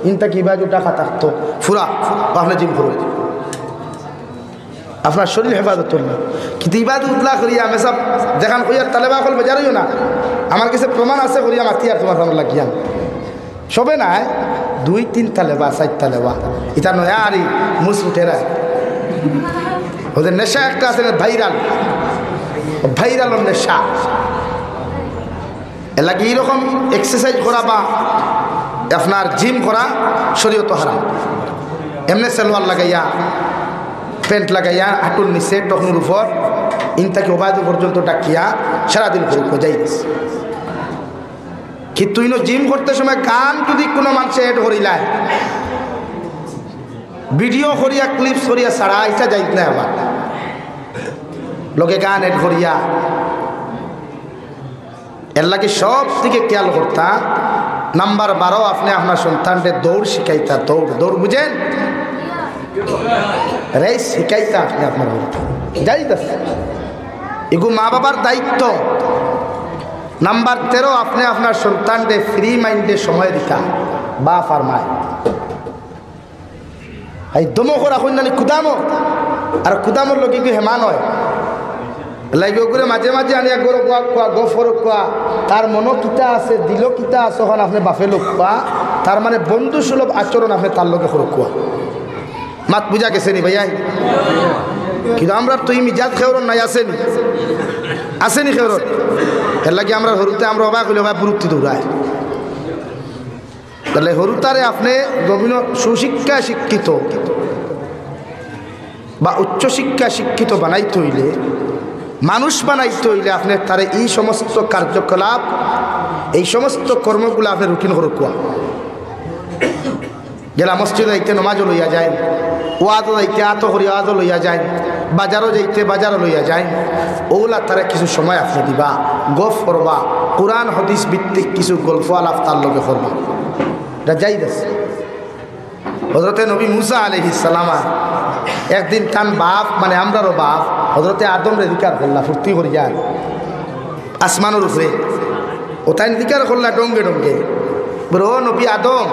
ইনটা কি বাজু টাকা থাকতো ফুরা আপনার জিম করো, আপনার শরীর হেফাজত করবে। কিন্তু ইবাদত উল্লাহ করিয়া আমি সব দেখান কইয়ার তালেবা কল বাজারইও না, আমার কাছে প্রমাণ আছে করিয়া মাতি আর তোমার সামনে লাগিয়াম সবে নাই 2-3 তালেবা 4 তালেবা এটা নয় আর মুস উঠেরা ওদের নেশা একটা আছে ভাইরাল নেশা। এর লাগে এইরকম এক্সারসাইজ করা বা আপনার জিম করা শরীয়ত হারাম। এমনি সালোয়ার লাগাইয়া প্যান্ট লাগাইয়া হাঁটুর নিচে টকনুর উপর ইনটাকে ওবায়দু পর্যন্ত ডাকিয়া সারাদিন করে যাই। কিন্তু ইনো জিম করতে সময় গান যদি কোনো মানুষে এড করিলায়, ভিডিও করিয়া ক্লিপস করিয়া ছাড়া এটা যাই না, আবার লোকে গান এড করিয়া। এর লাগে সব দিকে খেয়াল করতা। নাম্বার 12 আপনি আপনার সন্তানকে দৌড় শিখাইতা, দৌড় বুঝেন, রেস শিখাইতা আপনি আপনার যাই এগু মা বাবার দায়িত্ব। নাম্বার 13 আপনি আপনার সন্তানকে ফ্রি মাইন্ডে সময় দিতা বা ফার্মায় এই দমো করা কন্যানি কুদামো আর কুদামোর লোক কি হেমান হয় লাগবে করে মাঝে মাঝে আনিয়া গরু কোয়া কোয়া গফর কোয়া তার মনো কিতা আছে দিল কিতা আছে ওখানে আপনি বাফে লোক কোয়া, তার মানে বন্ধু সুলভ আচরণ আপনি তার লোকে করো কোয়া। মাত বুঝা গেছে নি ভাইয়া? কিন্তু আমরা তো মিজাজ খেউরন নাই, আসেনি খেউরন। এর লাগে আমরা হরুতে আমরা অবাক হইলে ভাই বুরুত্তি দৌড়ায়। তাহলে হরুতারে আপনি বিভিন্ন সুশিক্ষা শিক্ষিত বা উচ্চশিক্ষা শিক্ষিত বানাইতে হইলে, মানুষ বানাইতে হইলে আপনি তারে এই সমস্ত কার্যকলাপ, এই সমস্ত কর্মগুলো আপনি রুটিন করে কোয়া। গেলা মসজিদে যাইতে নমাজও লইয়া যায়, ওয়াজও যাইতে আতো করি ওয়াজও লইয়া যায়, বাজারও যাইতে বাজারও লইয়া যায়। ওগুলা তারা কিছু সময় আপনি দিবা, গফ করবা, কোরআন হাদিস ভিত্তিক কিছু গল্প আলাপ তার লগে করবা, এটা জায়েজ আছে। হযরতে নবী মুসা আলাইহিস সালাম একদিন তান বাপ মানে আমরারও বাপ হযরতে আদম রে জিকার করলা, ফুর্তি করি যায় আসমানের উপরে, ও তাই জিকার করলা ডঙ্গে ডঙ্গে, বলে ও নবী আদম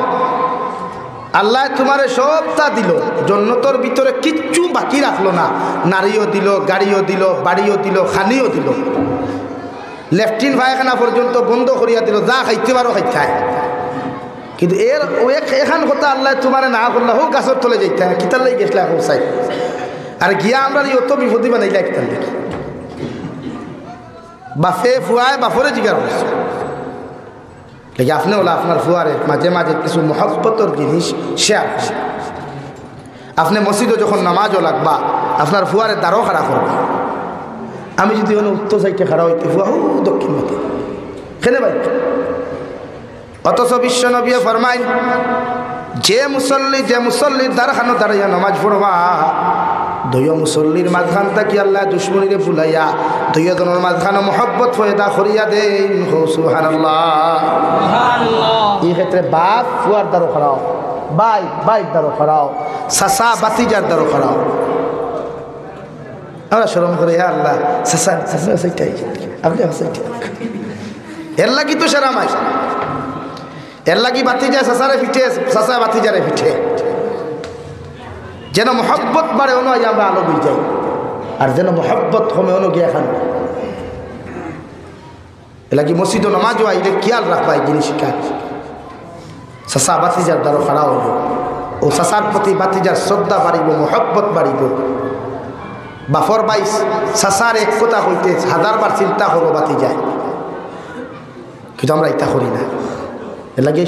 আল্লাহ তোমারে সবটা দিল, জন্নতর ভিতরে কিচ্ছু বাকি রাখলো না। নারীও দিল, গাড়িও দিল, বাড়িও দিল, খানিও দিল, লেফটিন পায়খানা পর্যন্ত বন্ধ করিয়া দিল, যা খাইতে পারো খাইতে। কিন্তু এর এখান কথা আল্লাহ তোমার না করলে হোক গাছের তলে যাইতে হয়, কিতার লাগে গেছিলাম চাই। আর গিয়া আমরা অত বিপদী বানাইলে কিতার লাগে বাফে ফুয়ায় বাফরে জিজ্ঞাসা করছে লেগে আপনি হলো আপনার ফুয়ারে মাঝে মাঝে কিছু মহব্বতর জিনিস শেয়ার করছে। আপনি মসজিদে যখন নামাজও লাগবা আপনার ফুয়ারে দ্বারও খাড়া করবা। আমি যদি উত্তর সাইডে খাড়া হইতে ফুয়া হু দক্ষিণ মতে খেলে ভাই। অথচ বিশ্ব নবী ফরমাই যে মুসল্লির দ্বারখানো দাঁড়াইয়া নামাজ পড়বা, দুইও মুসল্লির মাঝখান থাকি আল্লাহ দুশ্মনীরে বুলাইয়া দুইজনের মাঝখানে মহব্বত পয়দা করিয়া দেন। সুবহানাল্লাহ। এই ক্ষেত্রে বাপ ফুয়ার দ্বারও খাড়াও, বাইর দ্বারও খাড়াও, সাসা বাতিজার দ্বারও খাড়াও। আমরা শরম করে আল্লাহ সাসা সেইটাই আপনি এর লাগি তো সেরা মাই, এর লাগি বাতি যায় সাসারে ফিটে, সাসা বাতি যারে ফিটে, যেন মহব্বত বাড়ে অনু আমরা আলো বুঝ যাই, আর যেন মহব্বত কমে অনু গিয়ে খান। এ লাগি মসজিদ নামাজও আইলে খেয়াল রাখবা এই জিনিস শিখা। সাসা বাতিজার দ্বারা খাড়া হইব, ও সাসার প্রতি বাতিজার শ্রদ্ধা বাড়িব, মহব্বত বাড়িব। বাফর বাইস সাসার এক কথা হইতে হাজারবার চিন্তা করবো বাতি যায়, কিন্তু আমরা এটা করি না। এর লাগে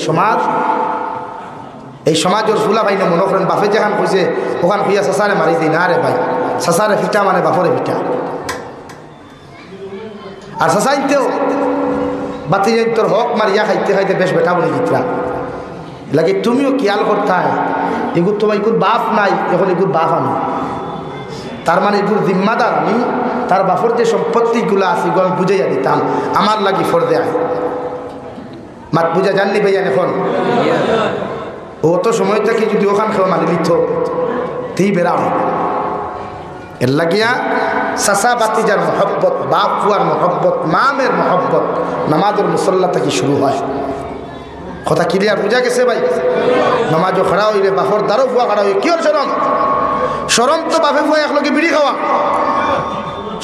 এই সমাজের ফুলা ভাই না মনে করেন বাপে যেখান কইছে ওখান খুঁয়া সাসারে মারি দিই না রে ভাই। সাসারে ফিটা মানে বাপরে ফিটা, আর সাসাইতেও বাতি তোর হক মারিয়া খাইতে খাইতে বেশ বেটা বলে জিতরা লাগে। তুমিও খেয়াল করতে এগুলো তোমার এগুলো বাপ নাই, এখন এগুলো বাপ আমি, তার মানে এগুলো জিম্মাদার আমি। তার বাপর যে সম্পত্তিগুলো আছে এগুলো আমি বুঝাইয়া দিতাম, আমার লাগি ফর্দে আয় মাত বুঝা জানলি ভাইয়া। এখন ও তো সময় থেকে যদি ওখান খেয়ে মানি লিথ তুই বেড়াও। এর লাগিয়া সাসা বাতিজার মহব্বত, বাপ ফুয়ার মহব্বত, মামের মহব্বত নামাজের মুসল্লা থেকে শুরু হয়। কথা ক্লিয়ার বুঝা গেছে ভাই? নামাজও খাড়া হইলে বাপর দ্বারও ফুয়া খাড়া হই। কিয়র শরম? শরম তো বাপে ফুয়া একলগে বিড়ি খাওয়া,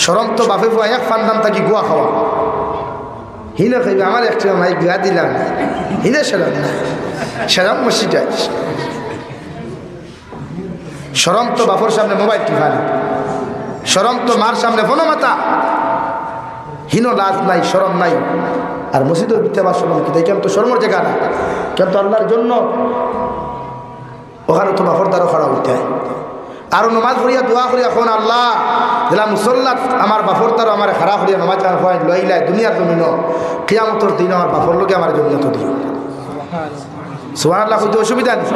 শরম তো বাপে ফুয়া এক ফান্দান থাকি গুয়া খাওয়া। হিনে খাইবে আমার একটা মাই গুয়া দিলাম না, হিনে সেরম না, সেরম মসজিদে শরম তো বাপর সামনে মোবাইল টিফানি, শরম তো মার সামনে ফোন মাতা। হীন লাজ নাই, শরম নাই। আর মসজিদের ভিতরে বা শরম কি কেন? তো শরমের জায়গা না, কেন তো আল্লাহর জন্য ওখানে তো বাপর দ্বারও খাড়া হইতে হয়। আর নমাজ পড়িয়া দোয়া করিয়া ফোন আল্লাহ দিলা মুসল্লাত আমার বাপর দ্বারও আমার খাড়া করিয়া নমাজ লইলাই দুনিয়ার জমিন কিয়ামতের দিন আমার বাপর লোকে আমার জন্য তো দিও। সুবহানাল্লাহ কইতে অসুবিধা নেই।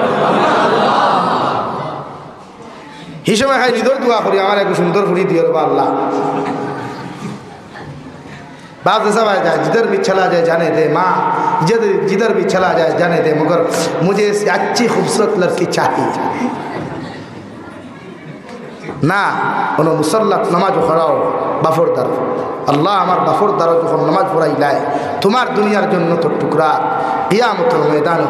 হিসেবে খাই নিজের দোয়া করি আমার একটু সুন্দর ফুড়ি দিও বা আল্লাহ। बाप ऐसा आ जाए जिधर भी चला जाए जाने दे माँ, जिधर भी चला जाए जाने दे, मगर मुझे ऐसी अच्छी खूबसूरत लड़की चाहिए ना। उन मुसल्लत नमाज खड़ाओ बाफर दर अल्लाह हमार बाफर दर जो नमाज पढ़ाई लाए तुम्हार दुनियार जन्नत टुकरा कियामतर मैदान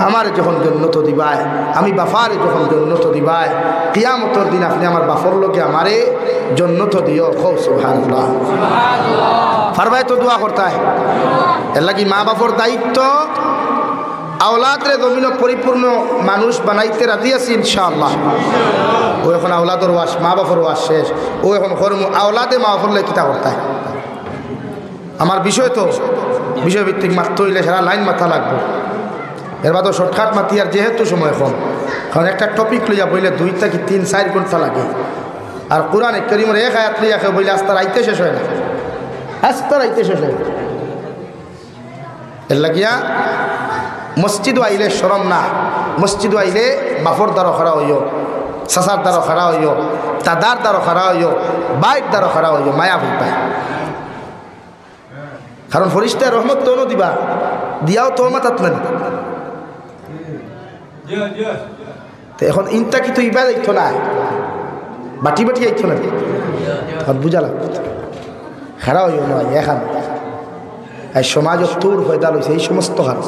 हमारे যখন जन्नत दिबाय আমি বাফারে যখন जन्नत दिबाय कियामतर दिन আপনি আমার বাফর লোকে আমারে जन्नत दियो। खो सुबहानाल्लाह फरमाए तो दुआ करता है। এর লাগি মা বাপর দায়িত্ব আওলাদরে জমিন পরিপূর্ণ মানুষ বানাইতে রাজি আছি ইনশাআল্লাহ। ও এখন আওলাদর ওয়াস, মা বাপর ওয়াস শেষ, ও এখন কর্ম আওলাদে মা বাপর কিতা করতে হয়। আমার বিষয় তো বিষয়ভিত্তিক মাত্র হইলে সারা লাইন মাথা লাগবে। এর বাদও শর্টকাট মাতি আর যেহেতু সময় কম, কারণ একটা টপিক লইয়া বইলে 2 থেকে 3-4 ঘন্টা লাগে। আর কোরআনে কারীমের এক আয়াত লইয়া বইলে আস্তা রাইতে শেষ হয় না, আস্তা রাইতে শেষ হয়। এর লাগিয়া মসজিদ আইলে শরম না, মসজিদ আইলে বাফর দ্বারা খাড়া হইও, সাসার দ্বারা খাড়া হইও, দাদার দ্বারা খাড়া হইও, বাইর দ্বারা খাড়া হইও, মায়া ভুল পায়। কারণ ফরিস্তায় রহমত তো দিবা দিয়াও তো মাতাত না। তো এখন ইনটা কি তো ইবাদ আইতো না, বাটি বাটি আইতো না, বুঝা লাগবে। খাড়া হইও না এখন এই সমাজ তোর হয়ে দাঁড়াইছে এই সমস্ত হার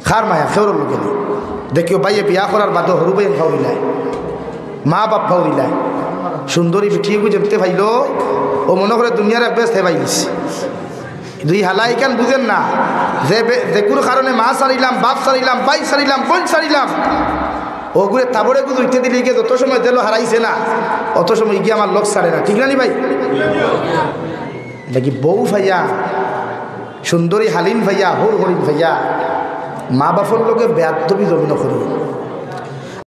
খার মায়া খেওর লোকে নেই। দেখিও ভাইয়ে বিয়া করার বাদে হরু ভাই ভাউরিলায় মা বাপ ভাউরিলায় সুন্দরী বিঠিয়ে যেতে ভাইল ও মনে করে দুনিয়ার এক বেশ হেবাইলিস দুই হালাই কেন বুঝেন না যে কোনো কারণে মা সারিলাম বাপ সারিলাম ভাই সারিলাম বোন সারিলাম ওগুলো তাবড়ে গুলো উঠতে দিলে গিয়ে যত সময় দিল হারাইছে না অত সময় গিয়ে আমার লোক সারে না ঠিক না নি ভাই দেখি বউ ভাইয়া সুন্দরী হালিম ভাইয়া হর হরিণ ভাইয়া মা বাপর লোকে বেয়াদবি জমিন করি